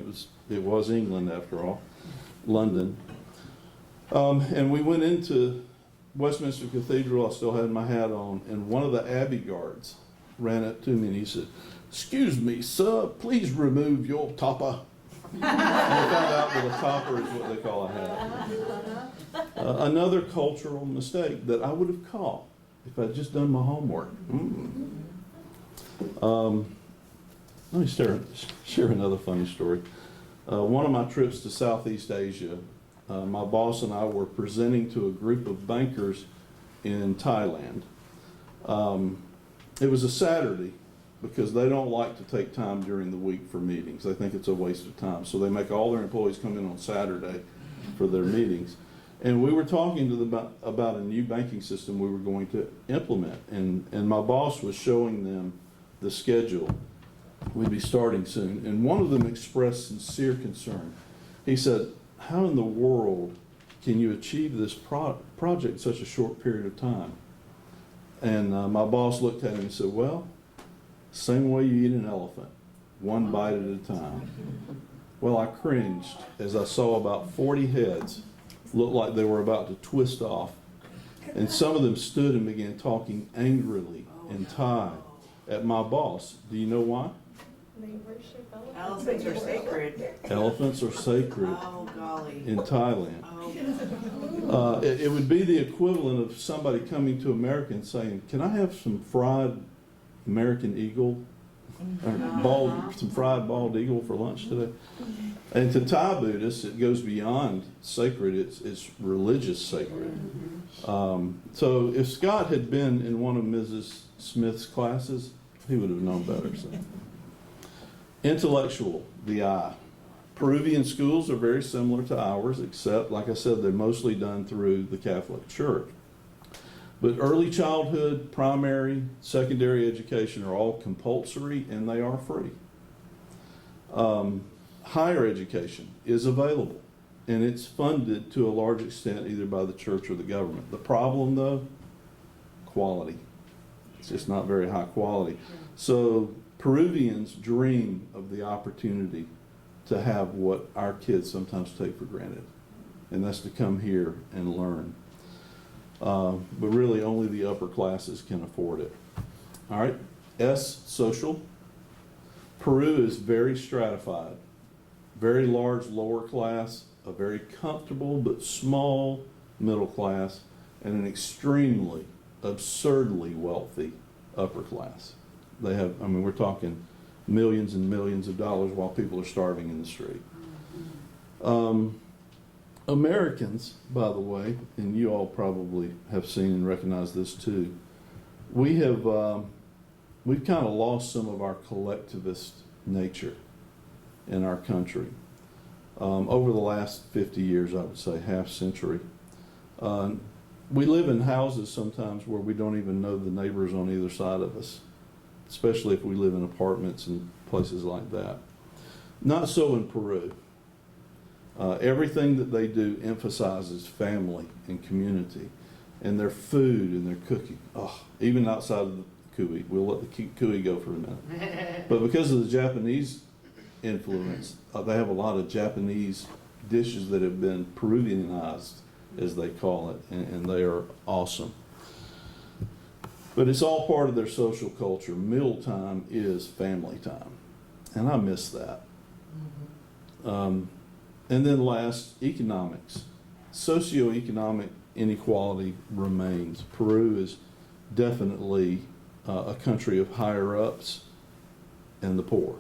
It was England after all, London. And we went into Westminster Cathedral. I still had my hat on, and one of the Abbey guards ran up to me and he said, "Excuse me, sir, please remove your topper." And I found out that a topper is what they call a hat. Another cultural mistake that I would have caught if I'd just done my homework. Let me share another funny story. One of my trips to Southeast Asia, my boss and I were presenting to a group of bankers in Thailand. It was a Saturday because they don't like to take time during the week for meetings. They think it's a waste of time. So they make all their employees come in on Saturday for their meetings. And we were talking to them about a new banking system we were going to implement. And my boss was showing them the schedule. We'd be starting soon. And one of them expressed sincere concern. He said, "How in the world can you achieve this project in such a short period of time?" And my boss looked at him and said, "Well, same way you eat an elephant, one bite at a time." Well, I cringed as I saw about 40 heads look like they were about to twist off. And some of them stood and began talking angrily in Thai at my boss. Do you know why? They worship Elephants are sacred. Elephants are sacred Oh, golly. in Thailand. Oh, It would be the equivalent of somebody coming to America and saying, "Can I have some fried American eagle, or some fried bald eagle for lunch today?" And to Thai Buddhists, it goes beyond sacred, it's religious sacred. So if Scott had been in one of Mrs. Smith's classes, he would have known better. So. Intellectual, the eye. Peruvian schools are very similar to ours, except, like I said, they're mostly done through the Catholic Church. But early childhood, primary, secondary education are all compulsory and they are free. Higher education is available and it's funded to a large extent either by the church or the government. The problem though, quality. It's just not very high quality. So Peruvians dream of the opportunity to have what our kids sometimes take for granted, and that's to come here and learn. But really only the upper classes can afford it. All right, S, social. Peru is very stratified, very large lower class, a very comfortable but small middle class, and an extremely, absurdly wealthy upper class. They have, I mean, we're talking millions and millions of dollars while people are starving in the street. Americans, by the way, and you all probably have seen and recognized this too, we've kind of lost some of our collectivist nature in our country. over the last 50 years, I would say, half century. We live in houses sometimes where we don't even know the neighbors on either side of us, especially if we live in apartments and places like that. Not so in Peru. Everything that they do emphasizes family and community, and their food and their cooking. Oh, even outside of the cuy. We'll let the cuy go for a minute. But because of the Japanese influence, they have a lot of Japanese dishes that have been Peruvianized, as they call it, and they are awesome. But it's all part of their social culture. Mealtime is family time, and I miss that. And then last, economics. Socioeconomic inequality remains. Peru is definitely a country of higher ups and the poor.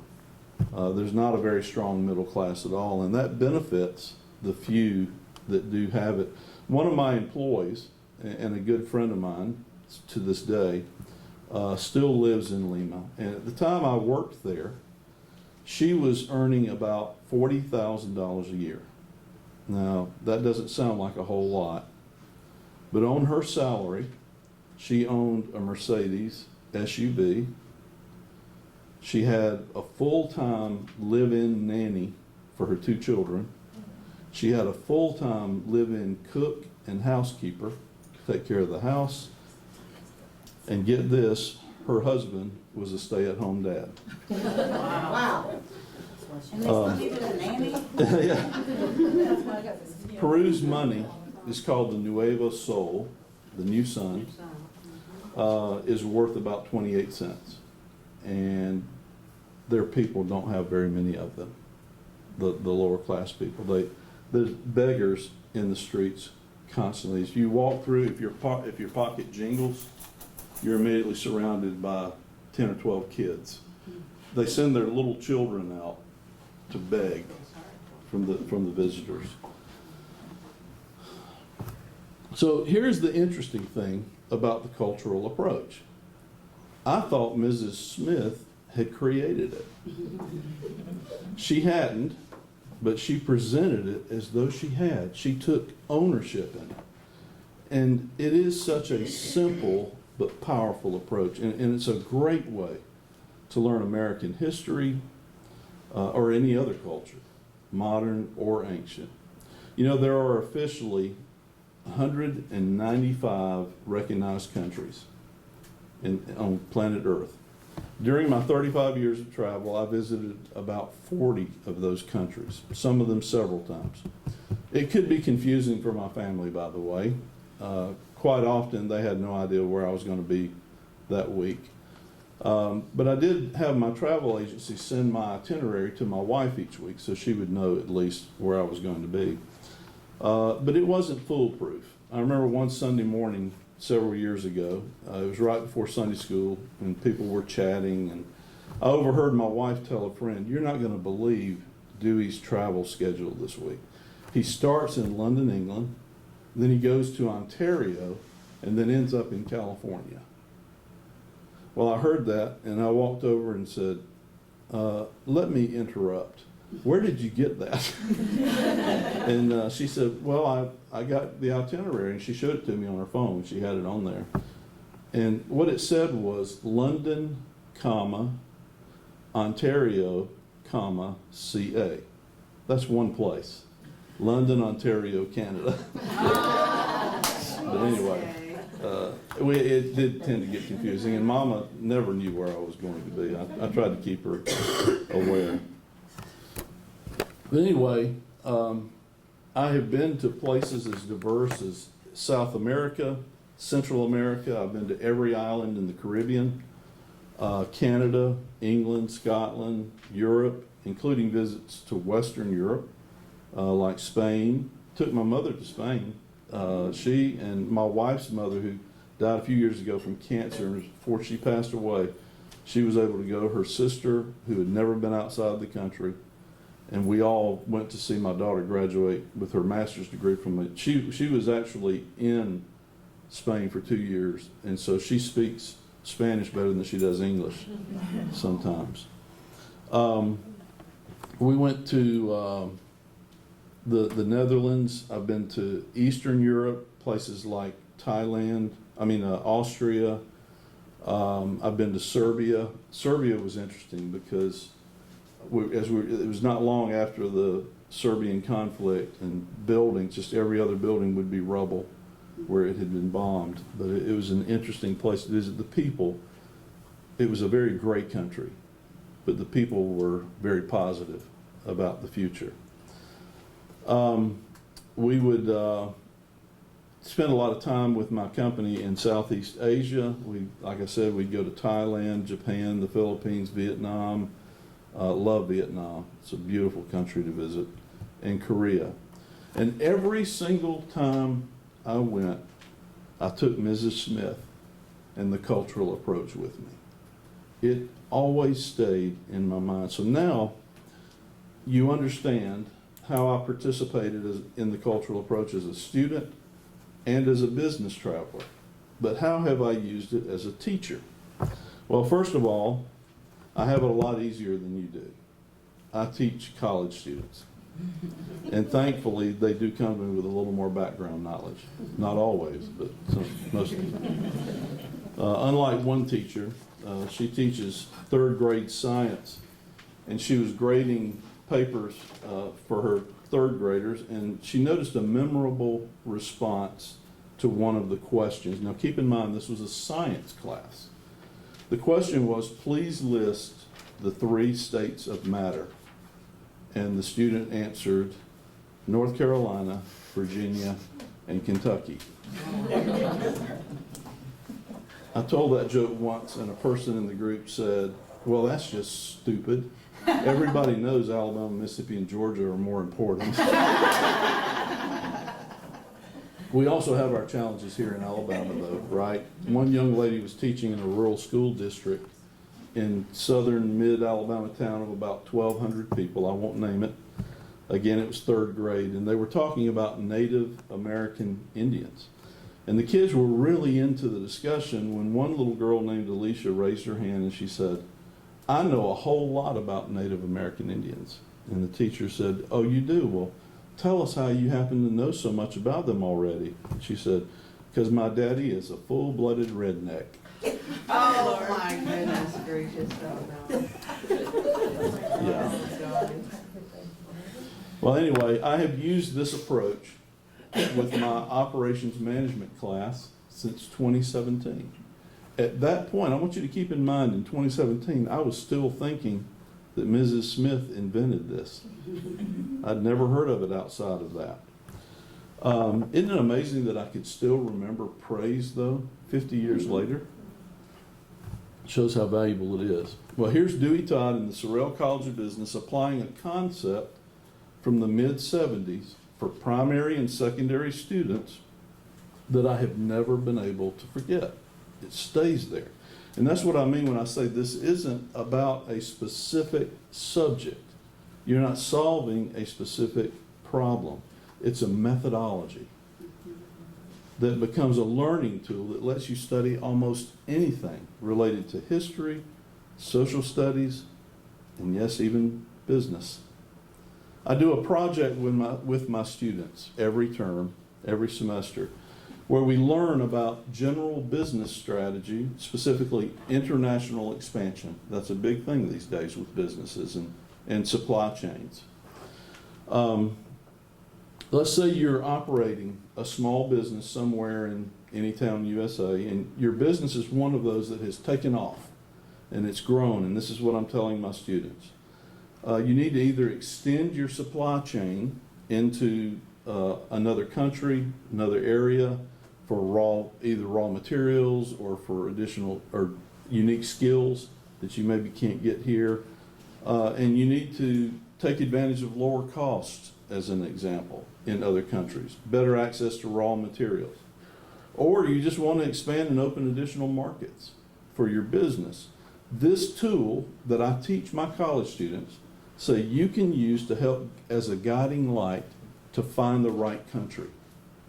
There's not a very strong middle class at all, and that benefits the few that do have it. One of my employees, and a good friend of mine to this day, still lives in Lima. And at the time I worked there, she was earning about $40,000 a year. Now, that doesn't sound like a whole lot, but on her salary, she owned a Mercedes SUV. She had a full-time live-in nanny for her 2 children. She had a full-time live-in cook and housekeeper to take care of the house. And get this, her husband was a stay-at-home dad. Wow. And they still needed a nanny? Yeah. Peru's money is called the Nuevo Sol, the new sun, is worth about 28 cents. And their people don't have very many of them, the lower class people. There's beggars in the streets constantly. If you walk through, if your pocket jingles, you're immediately surrounded by 10 or 12 kids. They send their little children out to beg from the visitors. So here's the interesting thing about the cultural approach. I thought Mrs. Smith had created it. She hadn't, but she presented it as though she had. She took ownership in it. And it is such a simple but powerful approach. And it's a great way to learn American history or any other culture, modern or ancient. You know, there are officially 195 recognized countries on planet Earth. During my 35 years of travel, I visited about 40 of those countries, some of them several times. It could be confusing for my family, by the way. Quite often, they had no idea where I was going to be that week. But I did have my travel agency send my itinerary to my wife each week, so she would know at least where I was going to be. But it wasn't foolproof. I remember one Sunday morning several years ago, it was right before Sunday school, and people were chatting, and I overheard my wife tell a friend, "You're not going to believe Dewey's travel schedule this week. He starts in London, England, then he goes to Ontario, and then ends up in California." Well, I heard that, and I walked over and said, "Let me interrupt. Where did you get that?" And she said, "Well, I got the itinerary," and she showed it to me on her phone. She had it on there. And what it said was London, comma, Ontario, comma, CA. That's one place. London, Ontario, Canada. But anyway, it did tend to get confusing, and Mama never knew where I was going to be. I tried to keep her aware. But anyway, I have been to places as diverse as South America, Central America. I've been to every island in the Caribbean, Canada, England, Scotland, Europe, including visits to Western Europe, like Spain. Took my mother to Spain. She and my wife's mother, who died a few years ago from cancer, and before she passed away, she was able to go. Her sister, who had never been outside the country, and we all went to see my daughter graduate with her master's degree from it. She was actually in Spain for 2 years, and so she speaks Spanish better than she does English sometimes. We went to the Netherlands. I've been to Eastern Europe, places like Thailand, Austria. I've been to Serbia. Serbia was interesting because it was not long after the Serbian conflict, and buildings, just every other building would be rubble where it had been bombed. But it was an interesting place to visit. The people, it was a very gray country, but the people were very positive about the future. We would spend a lot of time with my company in Southeast Asia. Like I said, we'd go to Thailand, Japan, the Philippines, Vietnam. Love Vietnam. It's a beautiful country to visit. And Korea. And every single time I went, I took Mrs. Smith and the cultural approach with me. It always stayed in my mind. So now you understand how I participated in the cultural approach as a student and as a business traveler. But how have I used it as a teacher? Well, first of all, I have it a lot easier than you do. I teach college students. And thankfully, they do come to me with a little more background knowledge. Not always, but most of them. Unlike one teacher, she teaches third grade science, and she was grading papers for her third graders, and she noticed a memorable response to one of the questions. Now keep in mind, this was a science class. The question was, please list the 3 states of matter. And the student answered, North Carolina, Virginia, and Kentucky. I told that joke once, and a person in the group said, well, that's just stupid. Everybody knows Alabama, Mississippi, and Georgia are more important. We also have our challenges here in Alabama, though, right? One young lady was teaching in a rural school district in southern mid-Alabama town of about 1,200 people. I won't name it. Again, it was third grade, and they were talking about Native American Indians. And the kids were really into the discussion when one little girl named Alicia raised her hand and she said, I know a whole lot about Native American Indians. And the teacher said, oh, you do? Well, tell us how you happen to know so much about them already. She said, because my daddy is a full-blooded redneck. Oh, my goodness gracious, oh, no. Yeah. Well, anyway, I have used this approach with my operations management class since 2017. At that point, I want you to keep in mind, in 2017, I was still thinking that Mrs. Smith invented this. I'd never heard of it outside of that. Isn't it amazing that I could still remember praise, though, 50 years later? Shows how valuable it is. Well, here's Dewey Todd in the Sorrell College of Business applying a concept from the mid-'70s for primary and secondary students that I have never been able to forget. It stays there. And that's what I mean when I say this isn't about a specific subject. You're not solving a specific problem. It's a methodology that becomes a learning tool that lets you study almost anything related to history, social studies, and yes, even business. I do a project with my students every term, every semester, where we learn about general business strategy, specifically international expansion. That's a big thing these days with businesses and supply chains. Let's say you're operating a small business somewhere in any town in USA, and your business is one of those that has taken off and it's grown, and this is what I'm telling my students. You need to either extend your supply chain into another country, another area for either raw materials or for additional or unique skills that you maybe can't get here. And you need to take advantage of lower costs, as an example, in other countries, better access to raw materials. Or you just want to expand and open additional markets for your business. This tool that I teach my college students say you can use to help as a guiding light to find the right country.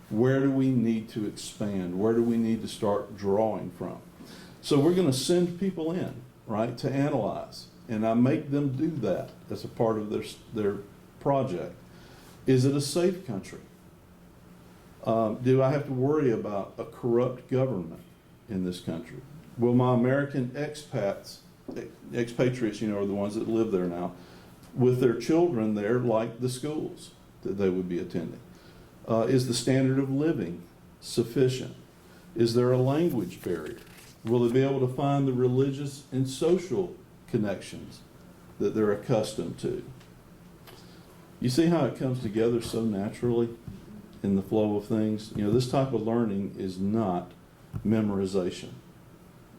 Where do we need to expand? Where do we need to start drawing from? So we're going to send people in, right, to analyze. And I make them do that as a part of their project. Is it a safe country? Do I have to worry about a corrupt government in this country? Will my American expatriates, are the ones that live there now, with their children there, like the schools that they would be attending? Is the standard of living sufficient? Is there a language barrier? Will they be able to find the religious and social connections that they're accustomed to? You see how it comes together so naturally in the flow of things? This type of learning is not memorization.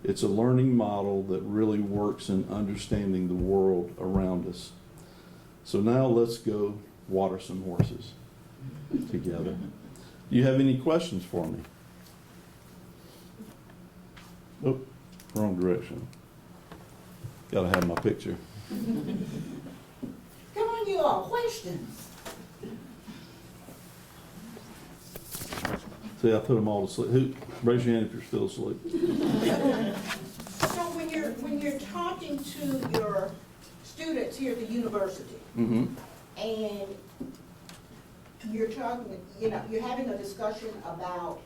It's a learning model that really works in understanding the world around us. So now let's go water some horses together. Do you have any questions for me? Oh, wrong direction. Gotta have my picture. Come on, you all, questions? See, I put them all to sleep. Raise your hand if you're still asleep. So when you're talking to your students here at the university, Mm-hmm. and you're talking, you're having a discussion about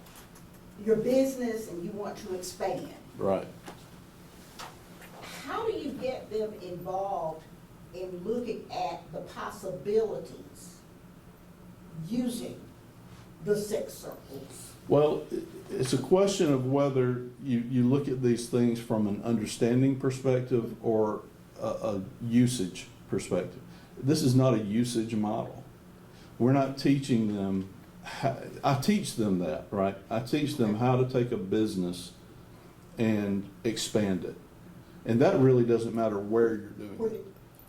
your business and you want to expand, Right. how do you get them involved in looking at the possibilities using the 6 circles? Well, it's a question of whether you look at these things from an understanding perspective or a usage perspective. This is not a usage model. We're not teaching them, I teach them that, right? I teach them how to take a business and expand it. And that really doesn't matter where you're doing it.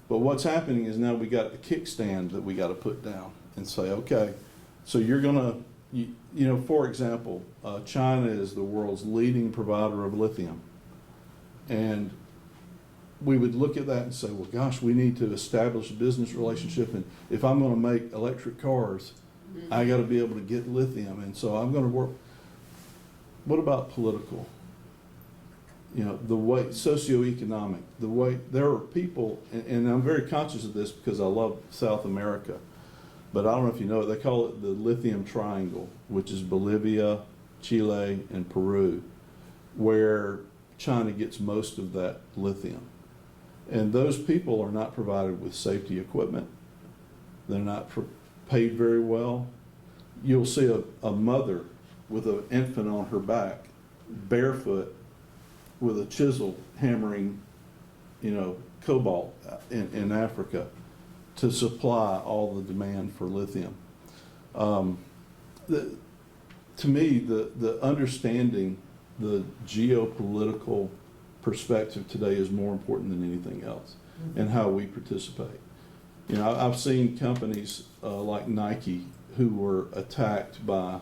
But what's happening is now we got the kickstand that we got to put down and say, okay, so you're going to, for example, China is the world's leading provider of lithium. And we would look at that and say, well, gosh, we need to establish a business relationship. And if I'm going to make electric cars, I got to be able to get lithium. And so I'm going to work. What about political? The way, socioeconomic, the way, there are people, and I'm very conscious of this because I love South America, but I don't know if you know it, they call it the lithium triangle, which is Bolivia, Chile, and Peru, where China gets most of that lithium. And those people are not provided with safety equipment. They're not paid very well. You'll see a mother with an infant on her back, barefoot, with a chisel hammering, cobalt in Africa to supply all the demand for lithium. To me, the understanding the geopolitical perspective today is more important than anything else, and how we participate. I've seen companies like Nike who were attacked by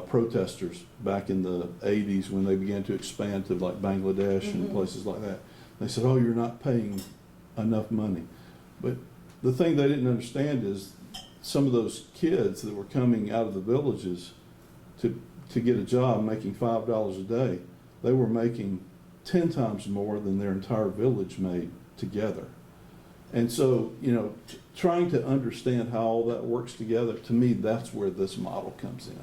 protesters back in the 80s when they began to expand to like Bangladesh and places like that. They said, oh, you're not paying enough money. But the thing they didn't understand is some of those kids that were coming out of the villages to get a job making $5 a day, they were making 10 times more than their entire village made together. And so, trying to understand how all that works together, to me, that's where this model comes in.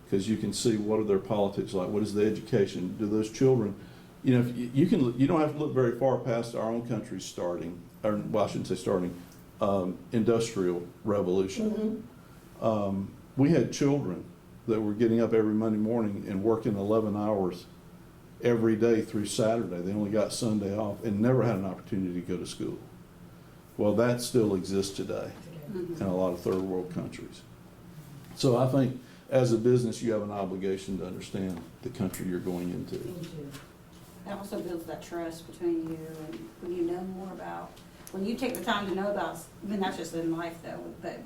Because you can see what are their politics like, what is the education, do those children, you don't have to look very far past our own country's starting, or well, I shouldn't say starting, industrial revolution. We had children that were getting up every Monday morning and working 11 hours every day through Saturday. They only got Sunday off and never had an opportunity to go to school. Well, that still exists today in a lot of third world countries. So I think as a business, you have an obligation to understand the country you're going into. It also builds that trust between you, and when you know more about, when you take the time to know about, I mean, not just in life though, but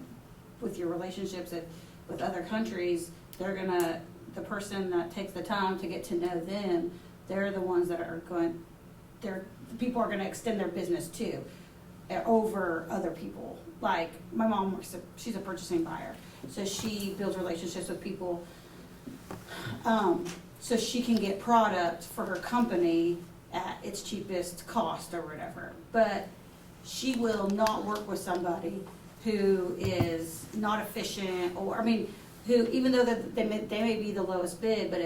with your relationships with other countries, the person that takes the time to get to know them, they're the ones that are people are going to extend their business to over other people. Like my mom she's a purchasing buyer, so she builds relationships with people so she can get product for her company at its cheapest cost or whatever. But she will not work with somebody who is not efficient, or, I mean, who, even though that they may be the lowest bid, but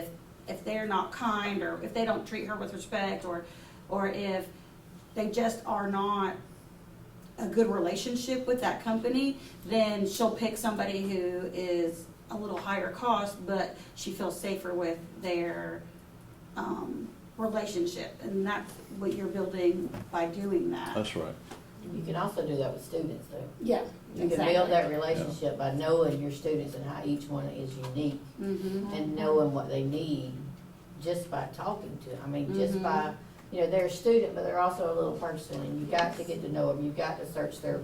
if they're not kind, or if they don't treat her with respect, or if they just are not a good relationship with that company, then she'll pick somebody who is a little higher cost, but she feels safer with their relationship. And that's what you're building by doing that. That's right. You can also do that with students though. Yeah, You can build that relationship by knowing your students and how each one is unique Mm-hmm. and knowing what they need just by talking to them. I mean, just by, you know, they're a student, but they're also a little person, and you got to get to know them. You've got to search their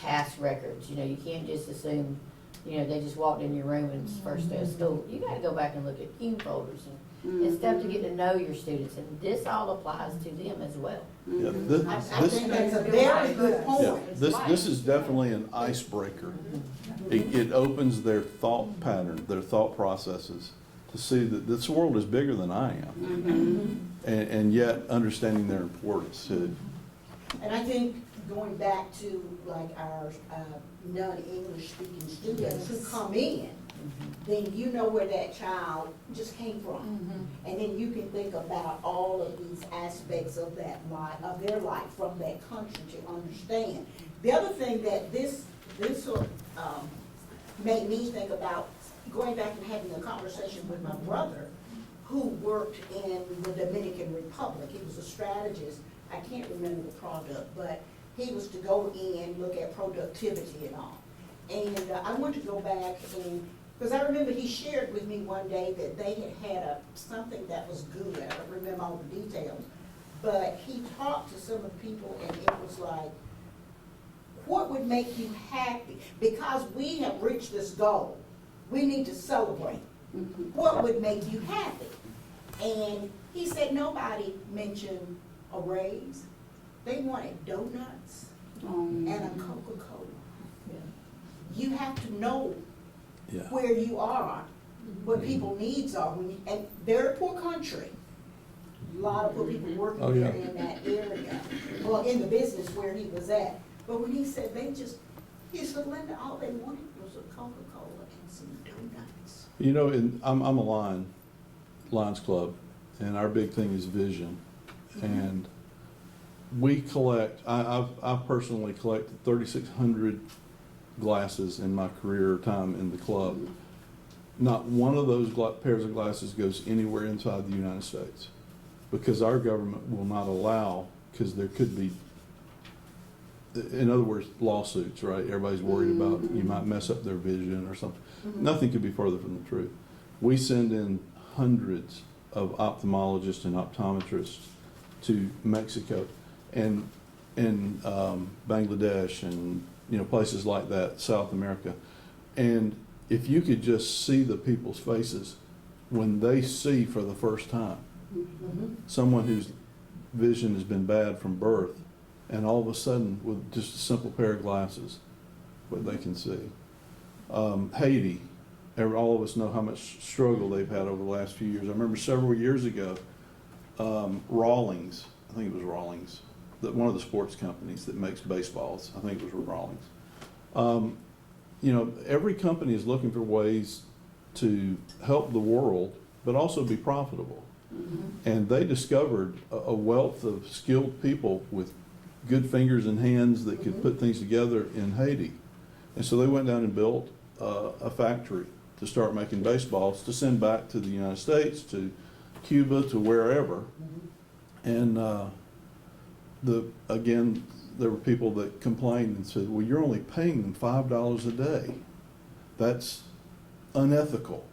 past records. You know, you can't just assume, you know, they just walked in your room and it's first day of school. You got to go back and look at cue folders and stuff to get to know your students, and this all applies to them as well. Yeah, I think that's a very good yeah, point. this is definitely an icebreaker. It opens their thought pattern, their thought processes, to see that this world is bigger than I am. And yet understanding their importance too. And I think going back to like our non-English speaking students who come in, then you know where that child just came from. And then you can think about all of these aspects of that life, of their life from that country to understand. The other thing that this sort of made me think about, going back and having a conversation with my brother, who worked in the Dominican Republic. He was a strategist. I can't remember the product, but he was to go in, look at productivity and all. And I want to go back and, because I remember he shared with me one day that they had something that was good. I don't remember all the details. But he talked to some of the people, and it was like, what would make you happy? Because we have reached this goal, we need to celebrate. What would make you happy? And he said nobody mentioned a raise. They wanted donuts and a Coca-Cola. You have to know Yeah. where you are, what people's needs are. And they're a poor country. A lot of poor people working Oh, there yeah. in that area. Well, in the business where he was at. But when he said he said, Linda, all they wanted was a Coca-Cola and some donuts. You know, I'm a Lions Club, and our big thing is vision. And we collect, I've personally collected 3,600 glasses in my career time in the club. Not one of those pairs of glasses goes anywhere inside the United States, because our government will not allow, because there could be, in other words, lawsuits, right? Everybody's worried about you might mess up their vision or something. Nothing could be further from the truth. We send in hundreds of ophthalmologists and optometrists to Mexico and Bangladesh and, you know, places like that, South America. And if you could just see the people's faces when they see for the first time someone whose vision has been bad from birth, and all of a sudden with just a simple pair of glasses, what they can see. Haiti, all of us know how much struggle they've had over the last few years. I remember several years ago, Rawlings, I think it was Rawlings, one of the sports companies that makes baseballs, I think it was Rawlings. You know, every company is looking for ways to help the world, but also be profitable. And they discovered a wealth of skilled people with good fingers and hands that could put things together in Haiti. And so they went down and built a factory to start making baseballs to send back to the United States, to Cuba, to wherever. And again, there were people that complained and said, well, you're only paying them $5 a day. That's unethical.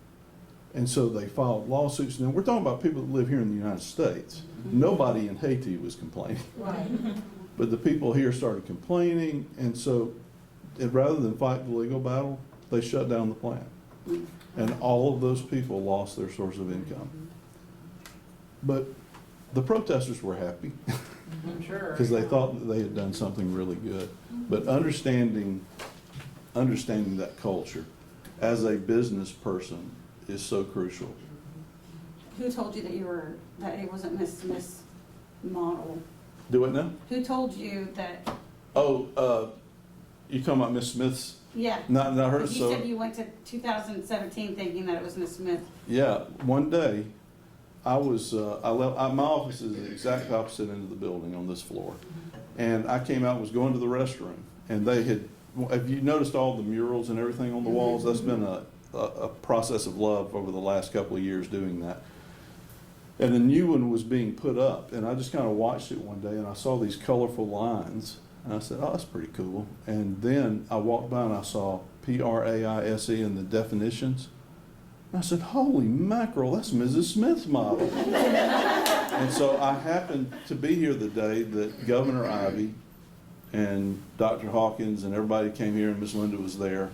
And so they filed lawsuits. Now, we're talking about people that live here in the United States. Nobody in Haiti was complaining. Right. But the people here started complaining, and so rather than fight the legal battle, they shut down the plant. And all of those people lost their source of income. But the protesters were happy I'm sure. because they thought that they had done something really good. But understanding that culture as a business person is so crucial. Who told you that it wasn't Miss Model? Do it now? Who told you that? Oh, You talking about Miss Smith's? Yeah. Not her, You so, said you went to 2017 thinking that it was Miss Smith. yeah, one day, I was, my office is the exact opposite end of the building on this floor. And I came out, was going to the restroom, and they had, have you noticed all the murals and everything on the walls? That's been a process of love over the last couple of years doing that. And a new one was being put up, and I just kind of watched it one day, and I saw these colorful lines, and I said, oh, that's pretty cool. And then I walked by and I saw PRAISE in the definitions. And I said, holy mackerel, that's Mrs. Smith's model. And so I happened to be here the day that Governor Ivey and Dr. Hawkins and everybody came here, and Miss Linda was there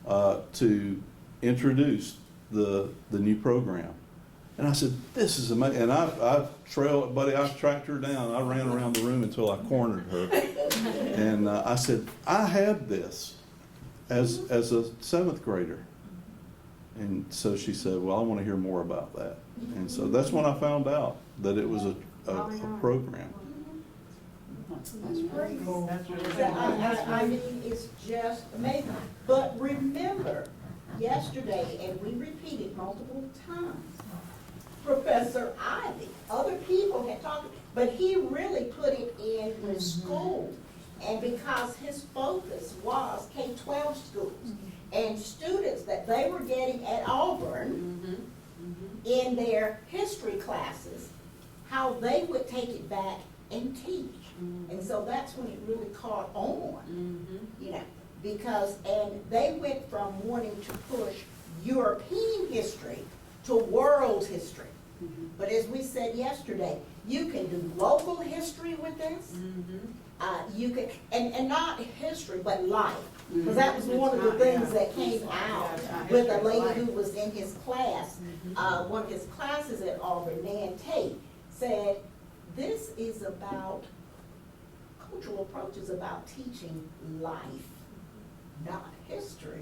to introduce the new program. And I said, this is amazing. And I tracked her down. I ran around the room until I cornered her. And I said, I had this as a 7th grader. And so she said, well, I want to hear more about that. And so that's when I found out that it was a program. That's pretty cool. That's really I mean, it's just amazing. But remember, yesterday, and we repeated multiple times, Professor Ivey, other people had talked, but he really put it in with school. And because his focus was K-12 schools and students that they were getting at Auburn in their history classes, how they would take it back and teach. And so that's when it really caught on, you know, because, and they went from wanting to push European history to world history. But as we said yesterday, you can do local history with this. You can, and not history, but life. Because that was one of the things that came out with a lady who was in his class. One of his classes at Auburn, Nan Tate, said, this is about, cultural approach is about teaching life, not history.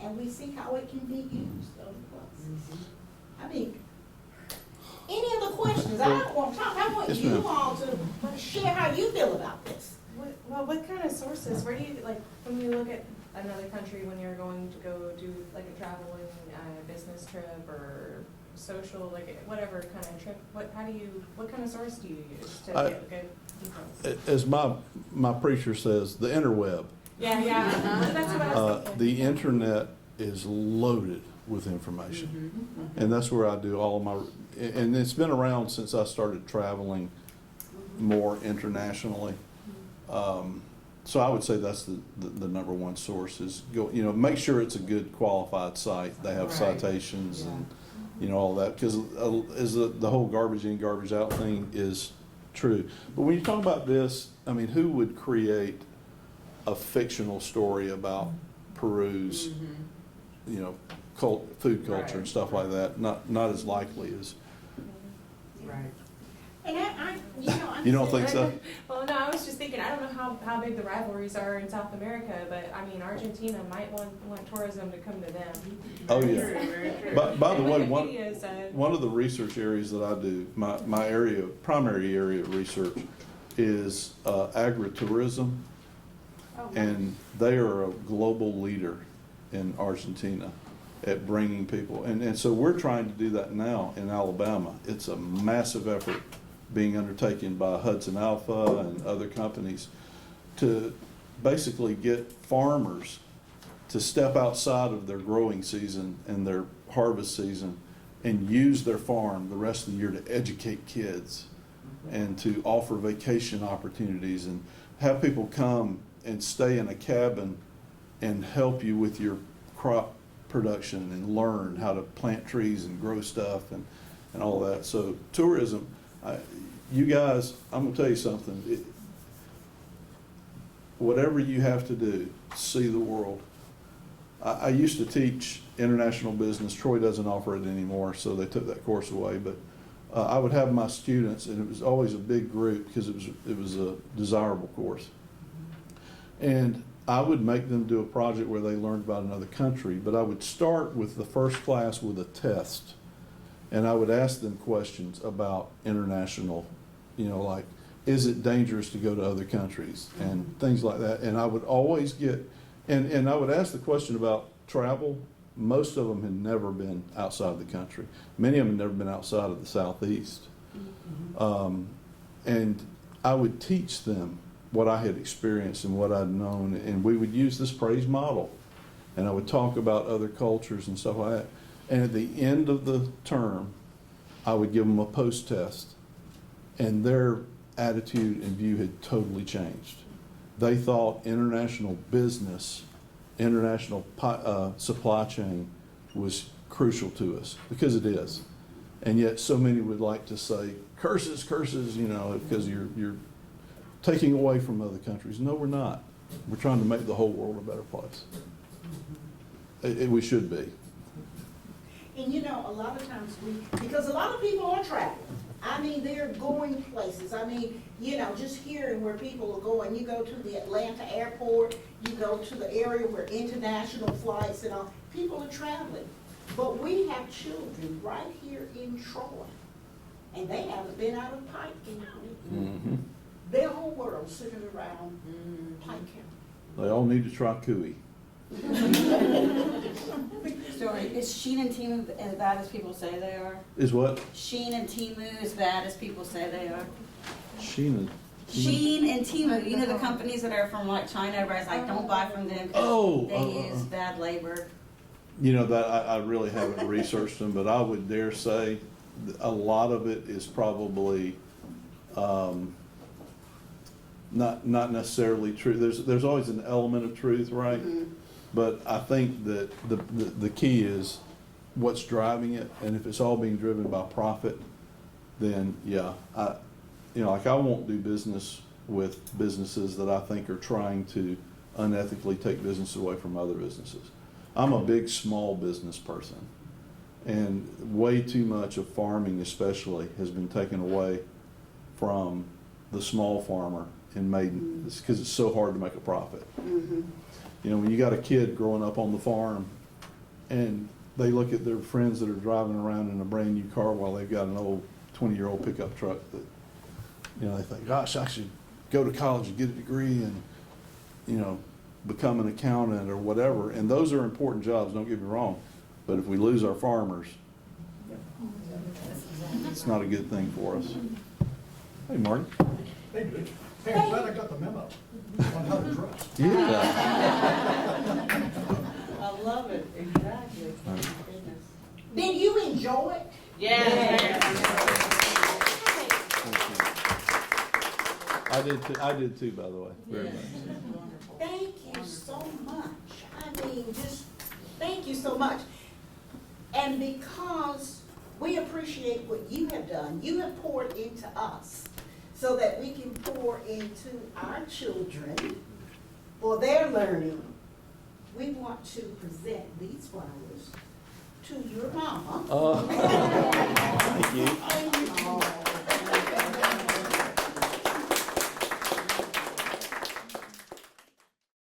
And we see how it can be used other places. I mean, any other questions? I don't want to talk. I want Yes, you ma'am. all to share how you feel about this. What kind of sources, where do you, like, when you look at another country, when you're going to go do like a traveling, business trip or social, like whatever kind of trip, what kind of source do you use to get good details? As my preacher says, the interweb. Yeah, that's what I was thinking. The internet is loaded with information. And that's where I do all of my, and it's been around since I started traveling more internationally. So I would say that's the number one source is go, you know, make sure it's a good qualified site. They have citations and, you know, all that, because is the whole garbage in, garbage out thing is true. But when you talk about this, I mean, who would create a fictional story about Peru's, you know, food culture and stuff like that? Not as likely as. Right. And You don't think so? Well, no, I was just thinking, I don't know how big the rivalries are in South America, but I mean, Argentina might want tourism to come to them. Oh, Very yeah. true, very true. By the way, Wikipedia said- one of the research areas that I do, my primary area of research is agritourism. Oh, And they are a global leader in Argentina at bringing people. And so we're trying to do that now in Alabama. It's a massive effort being undertaken by Hudson Alpha and other companies to basically get farmers to step outside of their growing season and their harvest season and use their farm the rest of the year to educate kids and to offer vacation opportunities and have people come and stay in a cabin and help you with your crop production and learn how to plant trees and grow stuff and all that. So tourism, you guys, I'm gonna tell you something. Whatever you have to do, see the world. I used to teach international business. Troy doesn't offer it anymore, so they took that course away. But I would have my students, and it was always a big group because it was a desirable course. And I would make them do a project where they learned about another country, but I would start with the first class with a test. And I would ask them questions about international, you know, like is it dangerous to go to other countries and things like that. And I would always get, and I would ask the question about travel. Most of them had never been outside the country. Many of them had never been outside of the Southeast. And I would teach them what I had experienced and what I'd known, and we would use this praise model. And I would talk about other cultures and stuff like that. And at the end of the term, I would give them a post-test, and their attitude and view had totally changed. They thought international business, international supply chain was crucial to us, because it is. And yet so many would like to say, curses, curses, you know, because you're taking away from other countries. No, we're not. We're trying to make the whole world a better place. We should be. And you know, a lot of times because a lot of people are traveling. I mean, they're going places. I mean, you know, just hearing where people are going. You go to the Atlanta airport, you go to the area where international flights and all, people are traveling. But we have children right here in Troy, and they haven't been out of Pike County. Mm-hmm. Their whole world sitting around Pike County. They all need to try cooey. So is Sheen and Timu as bad as people say they are? Is what? Sheen and Timu as bad as people say they are? Sheena. Sheen and Timu, you know the companies that are from like China, everybody's like, don't buy from them because they use bad labor. You know, that I really haven't researched them, but I would dare say a lot of it is probably not necessarily true. There's always an element of truth, right? Mhm. But I think that the key is what's driving it, and if it's all being driven by profit, then yeah, I won't do business with businesses that I think are trying to unethically take business away from other businesses. I'm a big small business person, and way too much of farming especially has been taken away from the small farmer and made, it's because it's so hard to make a profit. Mm-hmm. You know, when you got a kid growing up on the farm and they look at their friends that are driving around in a brand new car while they've got an old 20-year-old pickup truck that, you know, they think, gosh, I should go to college and get a degree and, you know, become an accountant or whatever. And those are important jobs, don't get me wrong. But if we lose our farmers, it's not a good thing for us. Hey, Marty. Hey, dude. Hey, I'm glad I got the memo on how to trust. Yeah. I love it, exactly. Goodness. Did you enjoy it? Yes. I did too, by the way, very much. Thank you so much. I mean, just thank you so much. And because we appreciate what you have done, you have poured into us so that we can pour into our children for their learning. We want to present these flowers to your mama. Thank you. Thank you.